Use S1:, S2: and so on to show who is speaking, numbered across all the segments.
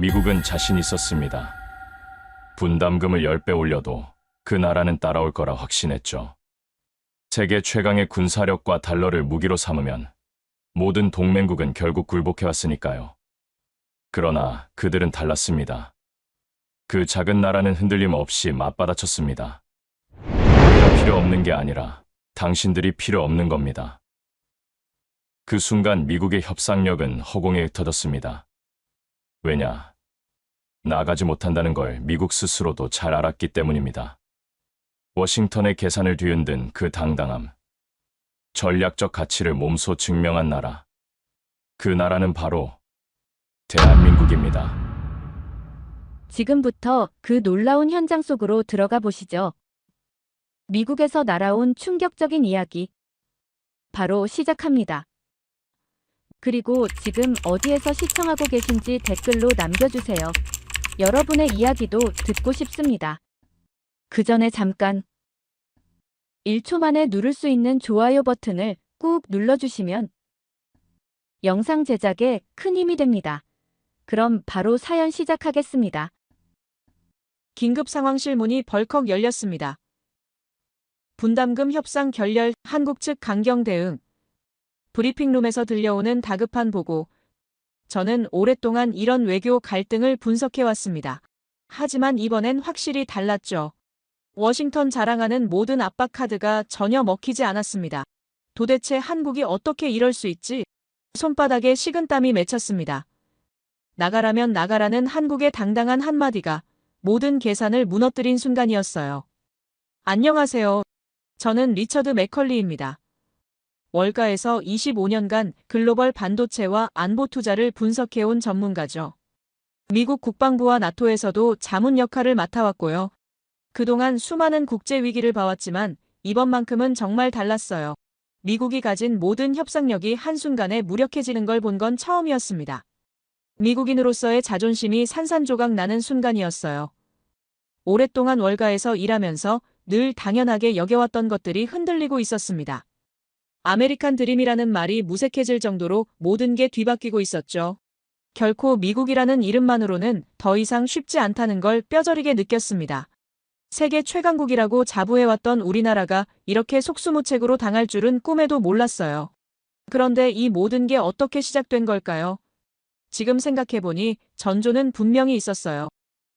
S1: 미국은 자신 있었습니다. 분담금을 10배 올려도 그 나라는 따라올 거라 확신했죠. 세계 최강의 군사력과 달러를 무기로 삼으면 모든 동맹국은 결국 굴복해왔으니까요. 그러나 그들은 달랐습니다. 그 작은 나라는 흔들림 없이 맞받아쳤습니다. 우리가 필요 없는 게 아니라 당신들이 필요 없는 겁니다. 그 순간 미국의 협상력은 허공에 흩어졌습니다. 왜냐? 나가지 못한다는 걸 미국 스스로도 잘 알았기 때문입니다. 워싱턴의 계산을 뒤흔든 그 당당함, 전략적 가치를 몸소 증명한 나라. 그 나라는 바로 대한민국입니다.
S2: 지금부터 그 놀라운 현장 속으로 들어가 보시죠. 미국에서 날아온 충격적인 이야기. 바로 시작합니다. 그리고 지금 어디에서 시청하고 계신지 댓글로 남겨주세요. 여러분의 이야기도 듣고 싶습니다. 그 전에 잠깐 1초 만에 누를 수 있는 좋아요 버튼을 꾹 눌러주시면 영상 제작에 큰 힘이 됩니다. 그럼 바로 사연 시작하겠습니다.
S3: 긴급 상황실 문이 벌컥 열렸습니다. 분담금 협상 결렬, 한국 측 강경 대응. 브리핑룸에서 들려오는 다급한 보고. 저는 오랫동안 이런 외교 갈등을 분석해왔습니다. 하지만 이번엔 확실히 달랐죠. 워싱턴 자랑하는 모든 압박 카드가 전혀 먹히지 않았습니다. 도대체 한국이 어떻게 이럴 수 있지? 손바닥에 식은땀이 맺혔습니다. 나가라면 나가라는 한국의 당당한 한마디가 모든 계산을 무너뜨린 순간이었어요. 안녕하세요. 저는 리처드 맥컬리입니다. 월가에서 25년간 글로벌 반도체와 안보 투자를 분석해온 전문가죠. 미국 국방부와 나토에서도 자문 역할을 맡아왔고요. 그동안 수많은 국제 위기를 봐왔지만 이번만큼은 정말 달랐어요. 미국이 가진 모든 협상력이 한순간에 무력해지는 걸 본 건 처음이었습니다. 미국인으로서의 자존심이 산산조각 나는 순간이었어요. 오랫동안 월가에서 일하면서 늘 당연하게 여겨왔던 것들이 흔들리고 있었습니다. 아메리칸 드림이라는 말이 무색해질 정도로 모든 게 뒤바뀌고 있었죠. 결코 미국이라는 이름만으로는 더 이상 쉽지 않다는 걸 뼈저리게 느꼈습니다. 세계 최강국이라고 자부해왔던 우리나라가 이렇게 속수무책으로 당할 줄은 꿈에도 몰랐어요. 그런데 이 모든 게 어떻게 시작된 걸까요? 지금 생각해보니 전조는 분명히 있었어요.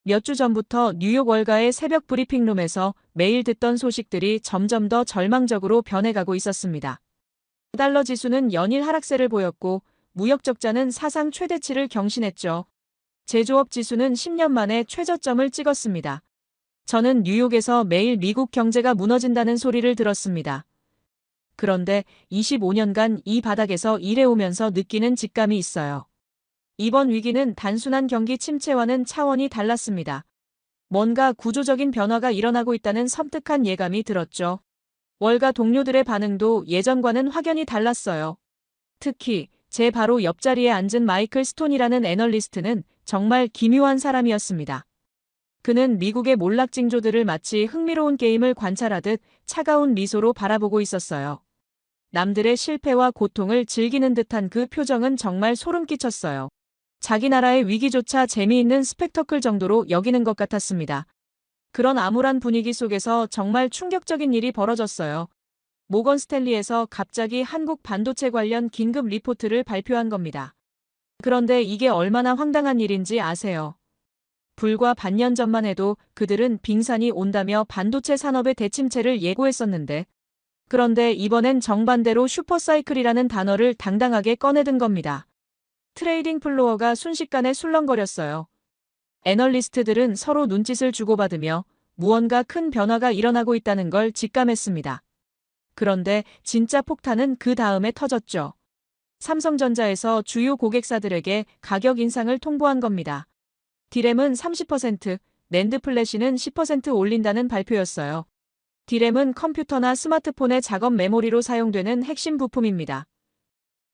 S3: 몇 주 전부터 뉴욕 월가의 새벽 브리핑룸에서 매일 듣던 소식들이 점점 더 절망적으로 변해가고 있었습니다. 달러 지수는 연일 하락세를 보였고 무역 적자는 사상 최대치를 경신했죠. 제조업 지수는 10년 만에 최저점을 찍었습니다. 저는 뉴욕에서 매일 미국 경제가 무너진다는 소리를 들었습니다. 그런데 25년간 이 바닥에서 일해오면서 느끼는 직감이 있어요. 이번 위기는 단순한 경기 침체와는 차원이 달랐습니다. 뭔가 구조적인 변화가 일어나고 있다는 섬뜩한 예감이 들었죠. 월가 동료들의 반응도 예전과는 확연히 달랐어요. 특히 제 바로 옆자리에 앉은 마이클 스톤이라는 애널리스트는 정말 기묘한 사람이었습니다. 그는 미국의 몰락 징조들을 마치 흥미로운 게임을 관찰하듯 차가운 미소로 바라보고 있었어요. 남들의 실패와 고통을 즐기는 듯한 그 표정은 정말 소름 끼쳤어요. 자기 나라의 위기조차 재미있는 스펙터클 정도로 여기는 것 같았습니다. 그런 암울한 분위기 속에서 정말 충격적인 일이 벌어졌어요. 모건 스탠리에서 갑자기 한국 반도체 관련 긴급 리포트를 발표한 겁니다. 그런데 이게 얼마나 황당한 일인지 아세요? 불과 반년 전만 해도 그들은 빙산이 온다며 반도체 산업의 대침체를 예고했었는데, 그런데 이번엔 정반대로 슈퍼사이클이라는 단어를 당당하게 꺼내든 겁니다. 트레이딩 플로어가 순식간에 술렁거렸어요. 애널리스트들은 서로 눈짓을 주고받으며 무언가 큰 변화가 일어나고 있다는 걸 직감했습니다. 그런데 진짜 폭탄은 그 다음에 터졌죠. 삼성전자에서 주요 고객사들에게 가격 인상을 통보한 겁니다. 디램은 30%, 낸드 플래시는 10% 올린다는 발표였어요. 디램은 컴퓨터나 스마트폰의 작업 메모리로 사용되는 핵심 부품입니다.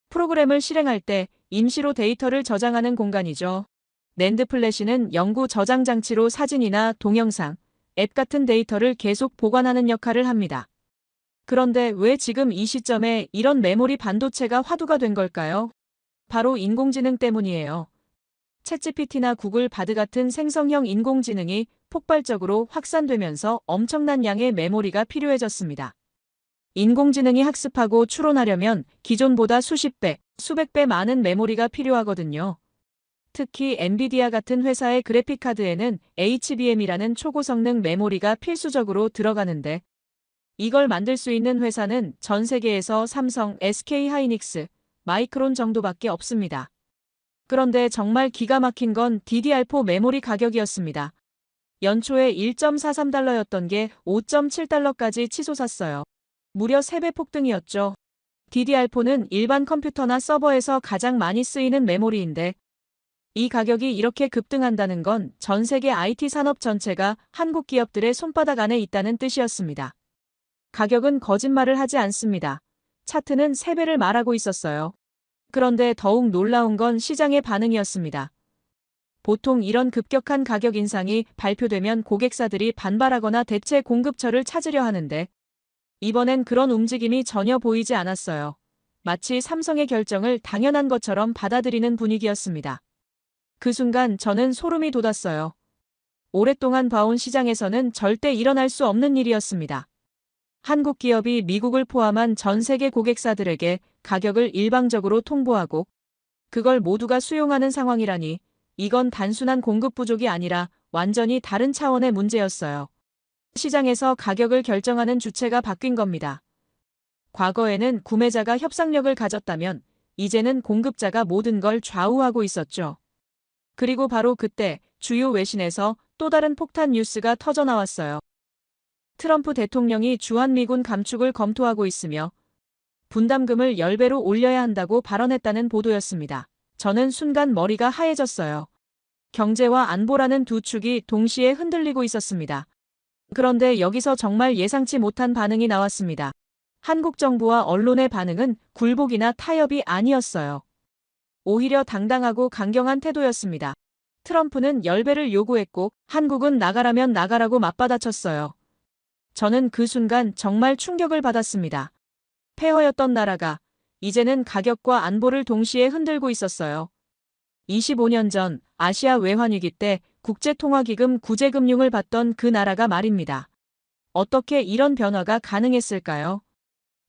S3: 프로그램을 실행할 때 임시로 데이터를 저장하는 공간이죠. 낸드 플래시는 영구 저장 장치로 사진이나 동영상, 앱 같은 데이터를 계속 보관하는 역할을 합니다. 그런데 왜 지금 이 시점에 이런 메모리 반도체가 화두가 된 걸까요? 바로 인공지능 때문이에요. 챗GPT나 구글 바드 같은 생성형 인공지능이 폭발적으로 확산되면서 엄청난 양의 메모리가 필요해졌습니다. 인공지능이 학습하고 추론하려면 기존보다 수십 배, 수백 배 많은 메모리가 필요하거든요. 특히 엔비디아 같은 회사의 그래픽카드에는 HBM이라는 초고성능 메모리가 필수적으로 들어가는데 이걸 만들 수 있는 회사는 전 세계에서 삼성, SK하이닉스, 마이크론 정도밖에 없습니다. 그런데 정말 기가 막힌 건 DDR4 메모리 가격이었습니다. 연초에 1.43달러였던 게 5.7달러까지 치솟았어요. 무려 3배 폭등이었죠. DDR4는 일반 컴퓨터나 서버에서 가장 많이 쓰이는 메모리인데 이 가격이 이렇게 급등한다는 건 전 세계 IT 산업 전체가 한국 기업들의 손바닥 안에 있다는 뜻이었습니다. 가격은 거짓말을 하지 않습니다. 차트는 3배를 말하고 있었어요. 그런데 더욱 놀라운 건 시장의 반응이었습니다. 보통 이런 급격한 가격 인상이 발표되면 고객사들이 반발하거나 대체 공급처를 찾으려 하는데 이번엔 그런 움직임이 전혀 보이지 않았어요. 마치 삼성의 결정을 당연한 것처럼 받아들이는 분위기였습니다. 그 순간 저는 소름이 돋았어요. 오랫동안 봐온 시장에서는 절대 일어날 수 없는 일이었습니다. 한국 기업이 미국을 포함한 전 세계 고객사들에게 가격을 일방적으로 통보하고 그걸 모두가 수용하는 상황이라니 이건 단순한 공급 부족이 아니라 완전히 다른 차원의 문제였어요. 시장에서 가격을 결정하는 주체가 바뀐 겁니다. 과거에는 구매자가 협상력을 가졌다면 이제는 공급자가 모든 걸 좌우하고 있었죠. 그리고 바로 그때 주요 외신에서 또 다른 폭탄 뉴스가 터져나왔어요. 트럼프 대통령이 주한미군 감축을 검토하고 있으며 분담금을 10배로 올려야 한다고 발언했다는 보도였습니다. 저는 순간 머리가 하얘졌어요. 경제와 안보라는 두 축이 동시에 흔들리고 있었습니다. 그런데 여기서 정말 예상치 못한 반응이 나왔습니다. 한국 정부와 언론의 반응은 굴복이나 타협이 아니었어요. 오히려 당당하고 강경한 태도였습니다. 트럼프는 10배를 요구했고 한국은 나가라면 나가라고 맞받아쳤어요. 저는 그 순간 정말 충격을 받았습니다. 폐허였던 나라가 이제는 가격과 안보를 동시에 흔들고 있었어요. 25년 전 아시아 외환위기 때 국제통화기금 구제금융을 받던 그 나라가 말입니다. 어떻게 이런 변화가 가능했을까요?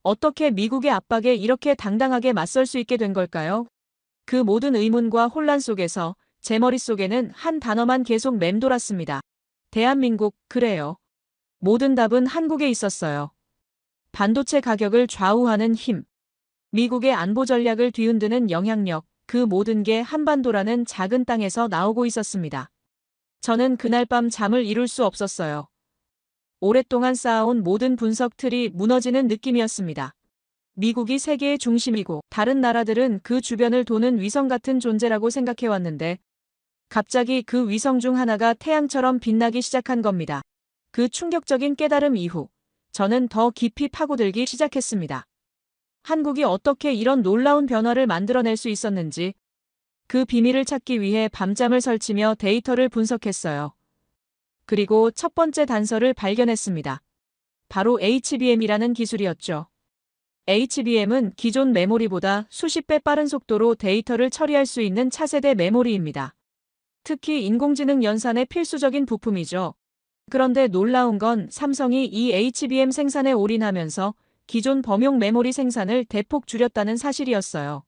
S3: 어떻게 미국의 압박에 이렇게 당당하게 맞설 수 있게 된 걸까요? 그 모든 의문과 혼란 속에서 제 머릿속에는 한 단어만 계속 맴돌았습니다. 대한민국, 그래요. 모든 답은 한국에 있었어요. 반도체 가격을 좌우하는 힘, 미국의 안보 전략을 뒤흔드는 영향력, 그 모든 게 한반도라는 작은 땅에서 나오고 있었습니다. 저는 그날 밤 잠을 이룰 수 없었어요. 오랫동안 쌓아온 모든 분석 틀이 무너지는 느낌이었습니다. 미국이 세계의 중심이고 다른 나라들은 그 주변을 도는 위성 같은 존재라고 생각해왔는데 갑자기 그 위성 중 하나가 태양처럼 빛나기 시작한 겁니다. 그 충격적인 깨달음 이후 저는 더 깊이 파고들기 시작했습니다. 한국이 어떻게 이런 놀라운 변화를 만들어낼 수 있었는지 그 비밀을 찾기 위해 밤잠을 설치며 데이터를 분석했어요. 그리고 첫 번째 단서를 발견했습니다. 바로 HBM이라는 기술이었죠. HBM은 기존 메모리보다 수십 배 빠른 속도로 데이터를 처리할 수 있는 차세대 메모리입니다. 특히 인공지능 연산의 필수적인 부품이죠. 그런데 놀라운 건 삼성이 이 HBM 생산에 올인하면서 기존 범용 메모리 생산을 대폭 줄였다는 사실이었어요.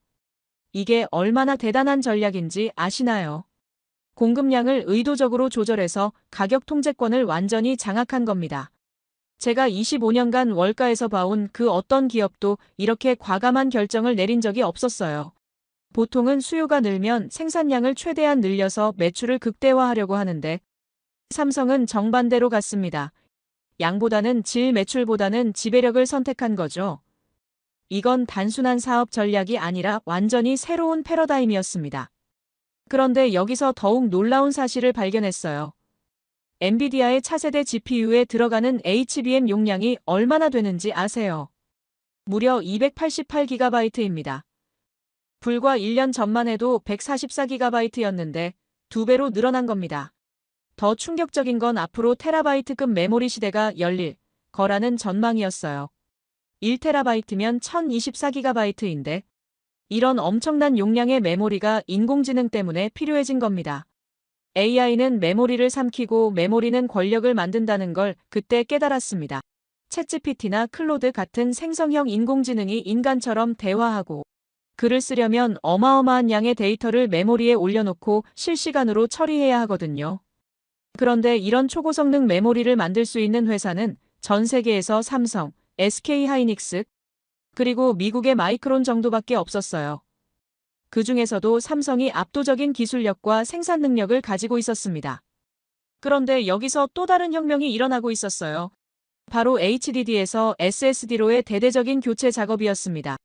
S3: 이게 얼마나 대단한 전략인지 아시나요? 공급량을 의도적으로 조절해서 가격 통제권을 완전히 장악한 겁니다. 제가 25년간 월가에서 봐온 그 어떤 기업도 이렇게 과감한 결정을 내린 적이 없었어요. 보통은 수요가 늘면 생산량을 최대한 늘려서 매출을 극대화하려고 하는데 삼성은 정반대로 갔습니다. 양보다는 질, 매출보다는 지배력을 선택한 거죠. 이건 단순한 사업 전략이 아니라 완전히 새로운 패러다임이었습니다. 그런데 여기서 더욱 놀라운 사실을 발견했어요. 엔비디아의 차세대 GPU에 들어가는 HBM 용량이 얼마나 되는지 아세요? 무려 288GB입니다. 불과 1년 전만 해도 144GB였는데 2배로 늘어난 겁니다. 더 충격적인 건 앞으로 테라바이트급 메모리 시대가 열릴 거라는 전망이었어요. 1TB면 1024GB인데 이런 엄청난 용량의 메모리가 인공지능 때문에 필요해진 겁니다. AI는 메모리를 삼키고 메모리는 권력을 만든다는 걸 그때 깨달았습니다. 챗GPT나 클로드 같은 생성형 인공지능이 인간처럼 대화하고 글을 쓰려면 어마어마한 양의 데이터를 메모리에 올려놓고 실시간으로 처리해야 하거든요. 그런데 이런 초고성능 메모리를 만들 수 있는 회사는 전 세계에서 삼성, SK하이닉스, 그리고 미국의 마이크론 정도밖에 없었어요. 그 중에서도 삼성이 압도적인 기술력과 생산 능력을 가지고 있었습니다. 그런데 여기서 또 다른 혁명이 일어나고 있었어요. 바로 HDD에서 SSD로의 대대적인 교체 작업이었습니다.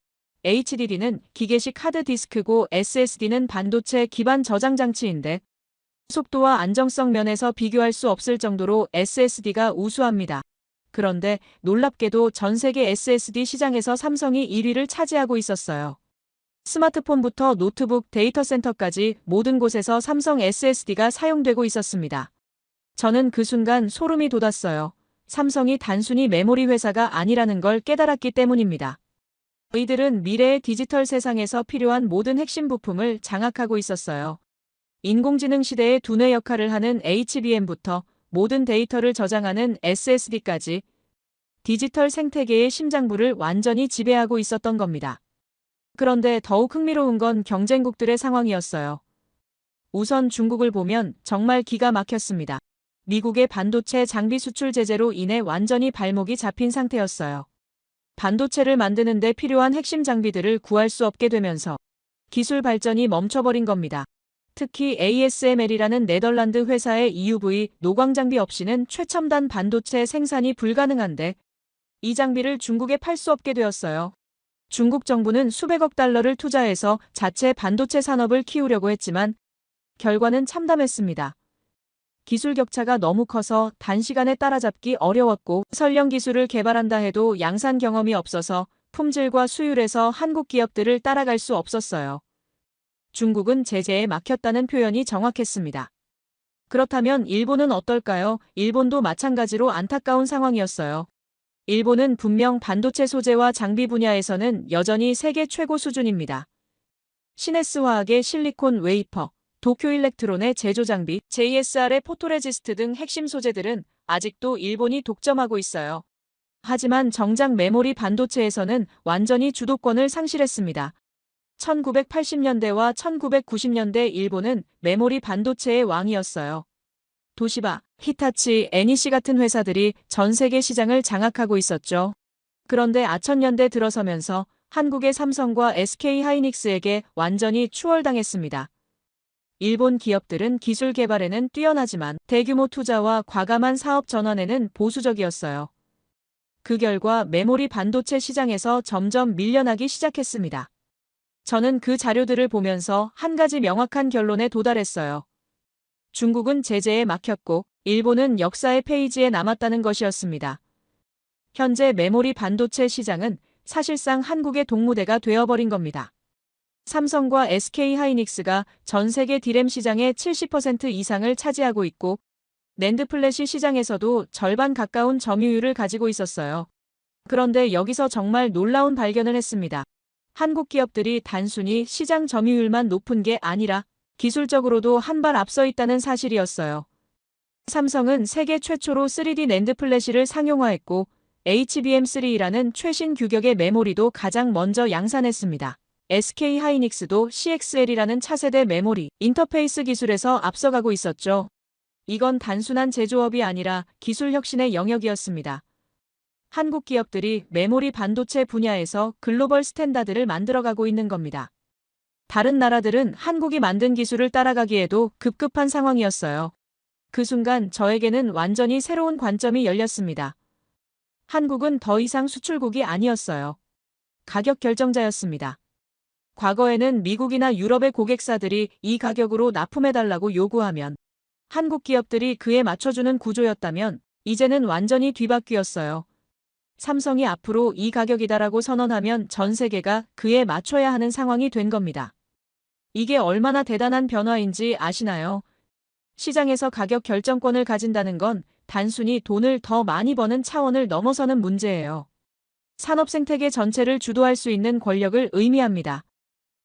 S3: HDD는 기계식 하드디스크고 SSD는 반도체 기반 저장 장치인데 속도와 안정성 면에서 비교할 수 없을 정도로 SSD가 우수합니다. 그런데 놀랍게도 전 세계 SSD 시장에서 삼성이 1위를 차지하고 있었어요. 스마트폰부터 노트북, 데이터 센터까지 모든 곳에서 삼성 SSD가 사용되고 있었습니다. 저는 그 순간 소름이 돋았어요. 삼성이 단순히 메모리 회사가 아니라는 걸 깨달았기 때문입니다. 이들은 미래의 디지털 세상에서 필요한 모든 핵심 부품을 장악하고 있었어요. 인공지능 시대의 두뇌 역할을 하는 HBM부터 모든 데이터를 저장하는 SSD까지 디지털 생태계의 심장부를 완전히 지배하고 있었던 겁니다. 그런데 더욱 흥미로운 건 경쟁국들의 상황이었어요. 우선 중국을 보면 정말 기가 막혔습니다. 미국의 반도체 장비 수출 제재로 인해 완전히 발목이 잡힌 상태였어요. 반도체를 만드는 데 필요한 핵심 장비들을 구할 수 없게 되면서 기술 발전이 멈춰버린 겁니다. 특히 ASML이라는 네덜란드 회사의 EUV 노광 장비 없이는 최첨단 반도체 생산이 불가능한데 이 장비를 중국에 팔 수 없게 되었어요. 중국 정부는 수백억 달러를 투자해서 자체 반도체 산업을 키우려고 했지만 결과는 참담했습니다. 기술 격차가 너무 커서 단시간에 따라잡기 어려웠고 설령 기술을 개발한다 해도 양산 경험이 없어서 품질과 수율에서 한국 기업들을 따라갈 수 없었어요. 중국은 제재에 막혔다는 표현이 정확했습니다. 그렇다면 일본은 어떨까요? 일본도 마찬가지로 안타까운 상황이었어요. 일본은 분명 반도체 소재와 장비 분야에서는 여전히 세계 최고 수준입니다. 시네스화학의 실리콘 웨이퍼, 도쿄일렉트론의 제조 장비, JSR의 포토레지스트 등 핵심 소재들은 아직도 일본이 독점하고 있어요. 하지만 정작 메모리 반도체에서는 완전히 주도권을 상실했습니다. 1980년대와 1990년대 일본은 메모리 반도체의 왕이었어요. 도시바, 히타치, NEC 같은 회사들이 전 세계 시장을 장악하고 있었죠. 그런데 2000년대 들어서면서 한국의 삼성과 SK하이닉스에게 완전히 추월당했습니다. 일본 기업들은 기술 개발에는 뛰어나지만 대규모 투자와 과감한 사업 전환에는 보수적이었어요. 그 결과 메모리 반도체 시장에서 점점 밀려나기 시작했습니다. 저는 그 자료들을 보면서 한 가지 명확한 결론에 도달했어요. 중국은 제재에 막혔고 일본은 역사의 페이지에 남았다는 것이었습니다. 현재 메모리 반도체 시장은 사실상 한국의 동무대가 되어버린 겁니다. 삼성과 SK하이닉스가 전 세계 디램 시장의 70% 이상을 차지하고 있고 낸드 플래시 시장에서도 절반 가까운 점유율을 가지고 있었어요. 그런데 여기서 정말 놀라운 발견을 했습니다. 한국 기업들이 단순히 시장 점유율만 높은 게 아니라 기술적으로도 한 발 앞서 있다는 사실이었어요. 삼성은 세계 최초로 3D 낸드 플래시를 상용화했고 HBM3라는 최신 규격의 메모리도 가장 먼저 양산했습니다. SK하이닉스도 CXL이라는 차세대 메모리, 인터페이스 기술에서 앞서가고 있었죠. 이건 단순한 제조업이 아니라 기술 혁신의 영역이었습니다. 한국 기업들이 메모리 반도체 분야에서 글로벌 스탠다드를 만들어가고 있는 겁니다. 다른 나라들은 한국이 만든 기술을 따라가기에도 급급한 상황이었어요. 그 순간 저에게는 완전히 새로운 관점이 열렸습니다. 한국은 더 이상 수출국이 아니었어요. 가격 결정자였습니다. 과거에는 미국이나 유럽의 고객사들이 이 가격으로 납품해달라고 요구하면 한국 기업들이 그에 맞춰주는 구조였다면 이제는 완전히 뒤바뀌었어요. 삼성이 앞으로 이 가격이다라고 선언하면 전 세계가 그에 맞춰야 하는 상황이 된 겁니다. 이게 얼마나 대단한 변화인지 아시나요? 시장에서 가격 결정권을 가진다는 건 단순히 돈을 더 많이 버는 차원을 넘어서는 문제예요. 산업 생태계 전체를 주도할 수 있는 권력을 의미합니다.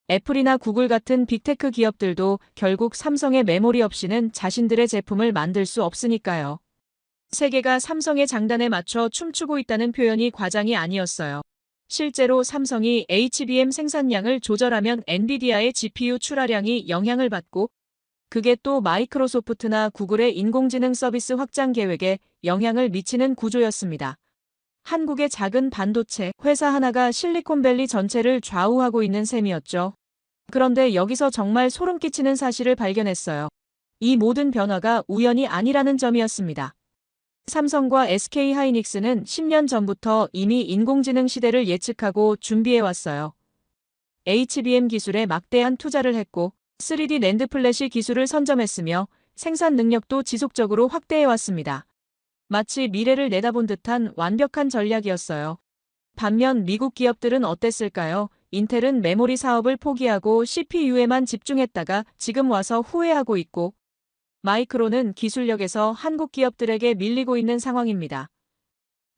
S3: 애플이나 구글 같은 빅테크 기업들도 결국 삼성의 메모리 없이는 자신들의 제품을 만들 수 없으니까요. 세계가 삼성의 장단에 맞춰 춤추고 있다는 표현이 과장이 아니었어요. 실제로 삼성이 HBM 생산량을 조절하면 엔비디아의 GPU 출하량이 영향을 받고 그게 또 마이크로소프트나 구글의 인공지능 서비스 확장 계획에 영향을 미치는 구조였습니다. 한국의 작은 반도체 회사 하나가 실리콘밸리 전체를 좌우하고 있는 셈이었죠. 그런데 여기서 정말 소름 끼치는 사실을 발견했어요. 이 모든 변화가 우연이 아니라는 점이었습니다. 삼성과 SK하이닉스는 10년 전부터 이미 인공지능 시대를 예측하고 준비해왔어요. HBM 기술에 막대한 투자를 했고 3D 낸드 플래시 기술을 선점했으며 생산 능력도 지속적으로 확대해왔습니다. 마치 미래를 내다본 듯한 완벽한 전략이었어요. 반면 미국 기업들은 어땠을까요? 인텔은 메모리 사업을 포기하고 CPU에만 집중했다가 지금 와서 후회하고 있고 마이크론은 기술력에서 한국 기업들에게 밀리고 있는 상황입니다.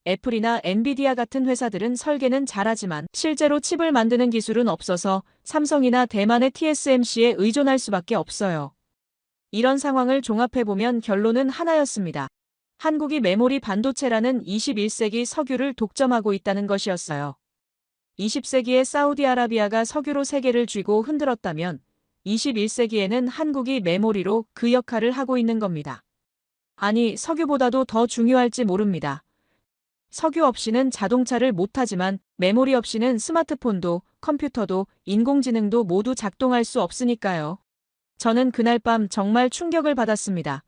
S3: 애플이나 엔비디아 같은 회사들은 설계는 잘하지만 실제로 칩을 만드는 기술은 없어서 삼성이나 대만의 TSMC에 의존할 수밖에 없어요. 이런 상황을 종합해보면 결론은 하나였습니다. 한국이 메모리 반도체라는 21세기 석유를 독점하고 있다는 것이었어요. 20세기에 사우디아라비아가 석유로 세계를 쥐고 흔들었다면 21세기에는 한국이 메모리로 그 역할을 하고 있는 겁니다. 아니, 석유보다도 더 중요할지 모릅니다. 석유 없이는 자동차를 못하지만 메모리 없이는 스마트폰도 컴퓨터도 인공지능도 모두 작동할 수 없으니까요. 저는 그날 밤 정말 충격을 받았습니다.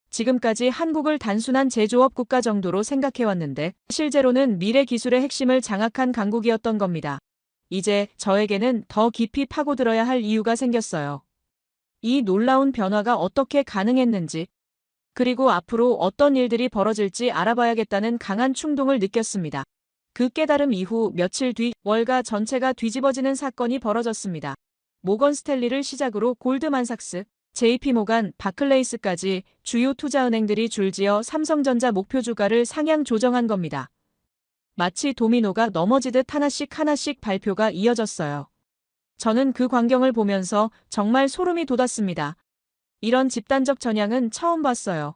S3: 지금까지 한국을 단순한 제조업 국가 정도로 생각해왔는데 실제로는 미래 기술의 핵심을 장악한 강국이었던 겁니다. 이제 저에게는 더 깊이 파고들어야 할 이유가 생겼어요. 이 놀라운 변화가 어떻게 가능했는지, 그리고 앞으로 어떤 일들이 벌어질지 알아봐야겠다는 강한 충동을 느꼈습니다. 그 깨달음 이후 며칠 뒤 월가 전체가 뒤집어지는 사건이 벌어졌습니다. 모건 스탠리를 시작으로 골드만삭스, JP모간, 바클레이스까지 주요 투자은행들이 줄지어 삼성전자 목표 주가를 상향 조정한 겁니다. 마치 도미노가 넘어지듯 하나씩 발표가 이어졌어요. 저는 그 광경을 보면서 정말 소름이 돋았습니다. 이런 집단적 전향은 처음 봤어요.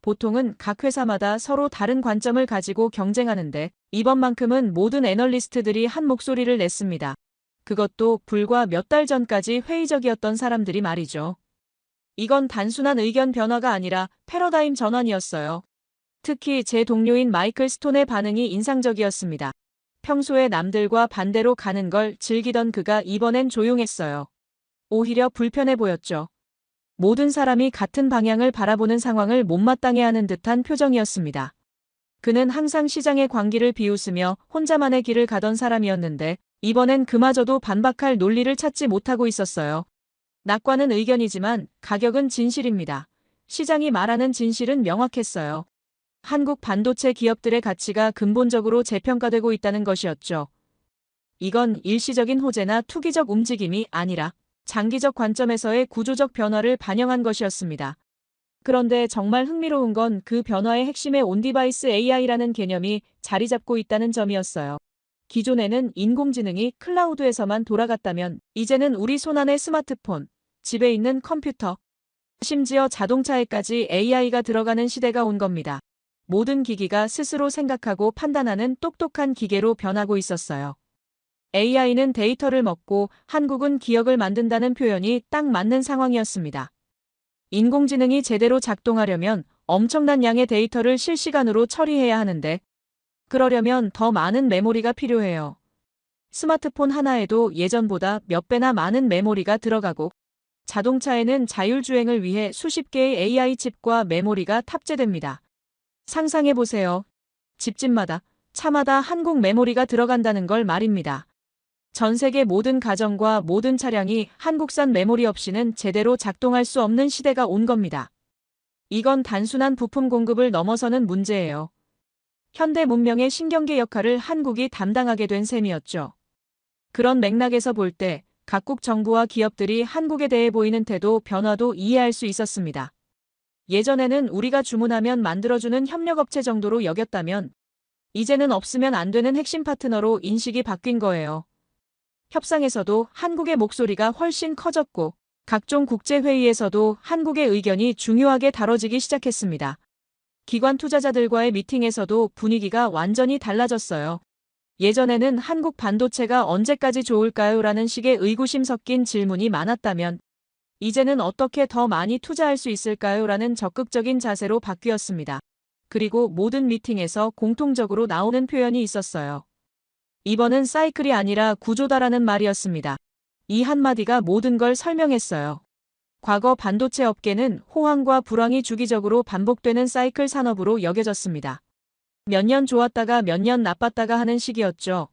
S3: 보통은 각 회사마다 서로 다른 관점을 가지고 경쟁하는데 이번만큼은 모든 애널리스트들이 한 목소리를 냈습니다. 그것도 불과 몇 달 전까지 회의적이었던 사람들이 말이죠. 이건 단순한 의견 변화가 아니라 패러다임 전환이었어요. 특히 제 동료인 마이클 스톤의 반응이 인상적이었습니다. 평소에 남들과 반대로 가는 걸 즐기던 그가 이번엔 조용했어요. 오히려 불편해 보였죠. 모든 사람이 같은 방향을 바라보는 상황을 못마땅해하는 듯한 표정이었습니다. 그는 항상 시장의 광기를 비웃으며 혼자만의 길을 가던 사람이었는데 이번엔 그마저도 반박할 논리를 찾지 못하고 있었어요. 낙관은 의견이지만 가격은 진실입니다. 시장이 말하는 진실은 명확했어요. 한국 반도체 기업들의 가치가 근본적으로 재평가되고 있다는 것이었죠. 이건 일시적인 호재나 투기적 움직임이 아니라 장기적 관점에서의 구조적 변화를 반영한 것이었습니다. 그런데 정말 흥미로운 건 그 변화의 핵심에 온디바이스 AI라는 개념이 자리 잡고 있다는 점이었어요. 기존에는 인공지능이 클라우드에서만 돌아갔다면 이제는 우리 손안의 스마트폰, 집에 있는 컴퓨터, 심지어 자동차에까지 AI가 들어가는 시대가 온 겁니다. 모든 기기가 스스로 생각하고 판단하는 똑똑한 기계로 변하고 있었어요. AI는 데이터를 먹고 한국은 기억을 만든다는 표현이 딱 맞는 상황이었습니다. 인공지능이 제대로 작동하려면 엄청난 양의 데이터를 실시간으로 처리해야 하는데 그러려면 더 많은 메모리가 필요해요. 스마트폰 하나에도 예전보다 몇 배나 많은 메모리가 들어가고 자동차에는 자율주행을 위해 수십 개의 AI 칩과 메모리가 탑재됩니다. 상상해보세요. 집집마다, 차마다 한국 메모리가 들어간다는 걸 말입니다. 전 세계 모든 가정과 모든 차량이 한국산 메모리 없이는 제대로 작동할 수 없는 시대가 온 겁니다. 이건 단순한 부품 공급을 넘어서는 문제예요. 현대 문명의 신경계 역할을 한국이 담당하게 된 셈이었죠. 그런 맥락에서 볼 때 각국 정부와 기업들이 한국에 대해 보이는 태도 변화도 이해할 수 있었습니다. 예전에는 우리가 주문하면 만들어주는 협력업체 정도로 여겼다면 이제는 없으면 안 되는 핵심 파트너로 인식이 바뀐 거예요. 협상에서도 한국의 목소리가 훨씬 커졌고 각종 국제회의에서도 한국의 의견이 중요하게 다뤄지기 시작했습니다. 기관 투자자들과의 미팅에서도 분위기가 완전히 달라졌어요. 예전에는 한국 반도체가 언제까지 좋을까요? 라는 식의 의구심 섞인 질문이 많았다면 이제는 어떻게 더 많이 투자할 수 있을까요? 라는 적극적인 자세로 바뀌었습니다. 그리고 모든 미팅에서 공통적으로 나오는 표현이 있었어요. 이번은 사이클이 아니라 구조다라는 말이었습니다. 이 한마디가 모든 걸 설명했어요. 과거 반도체 업계는 호황과 불황이 주기적으로 반복되는 사이클 산업으로 여겨졌습니다. 몇 년 좋았다가 몇 년 나빴다가 하는 시기였죠.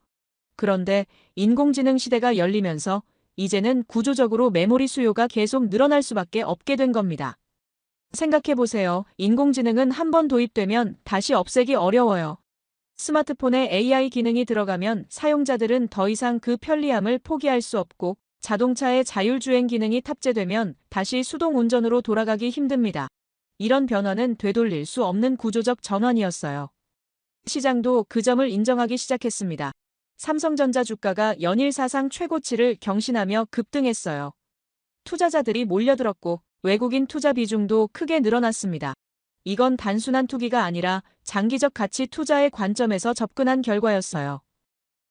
S3: 그런데 인공지능 시대가 열리면서 이제는 구조적으로 메모리 수요가 계속 늘어날 수밖에 없게 된 겁니다. 생각해보세요. 인공지능은 한번 도입되면 다시 없애기 어려워요. 스마트폰에 AI 기능이 들어가면 사용자들은 더 이상 그 편리함을 포기할 수 없고 자동차에 자율주행 기능이 탑재되면 다시 수동 운전으로 돌아가기 힘듭니다. 이런 변화는 되돌릴 수 없는 구조적 전환이었어요. 시장도 그 점을 인정하기 시작했습니다. 삼성전자 주가가 연일 사상 최고치를 경신하며 급등했어요. 투자자들이 몰려들었고 외국인 투자 비중도 크게 늘어났습니다. 이건 단순한 투기가 아니라 장기적 가치 투자의 관점에서 접근한 결과였어요.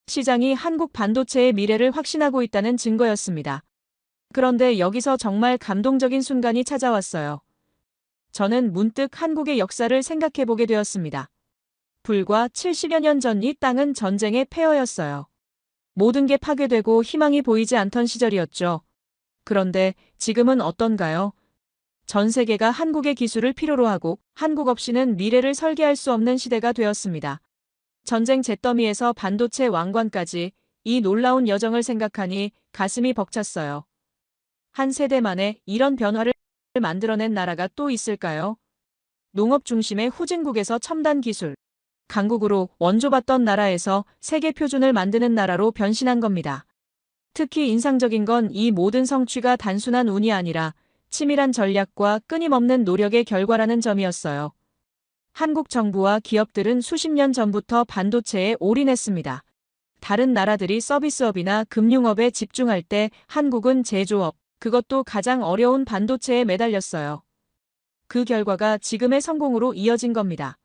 S3: 시장이 한국 반도체의 미래를 확신하고 있다는 증거였습니다. 그런데 여기서 정말 감동적인 순간이 찾아왔어요. 저는 문득 한국의 역사를 생각해보게 되었습니다. 불과 70여 년 전 이 땅은 전쟁의 폐허였어요. 모든 게 파괴되고 희망이 보이지 않던 시절이었죠. 그런데 지금은 어떤가요? 전 세계가 한국의 기술을 필요로 하고 한국 없이는 미래를 설계할 수 없는 시대가 되었습니다. 전쟁 잿더미에서 반도체 왕관까지 이 놀라운 여정을 생각하니 가슴이 벅찼어요. 한 세대 만에 이런 변화를 만들어낸 나라가 또 있을까요? 농업 중심의 후진국에서 첨단 기술, 강국으로 원조받던 나라에서 세계 표준을 만드는 나라로 변신한 겁니다. 특히 인상적인 건 이 모든 성취가 단순한 운이 아니라 치밀한 전략과 끊임없는 노력의 결과라는 점이었어요. 한국 정부와 기업들은 수십 년 전부터 반도체에 올인했습니다. 다른 나라들이 서비스업이나 금융업에 집중할 때 한국은 제조업, 그것도 가장 어려운 반도체에 매달렸어요. 그 결과가 지금의 성공으로 이어진 겁니다.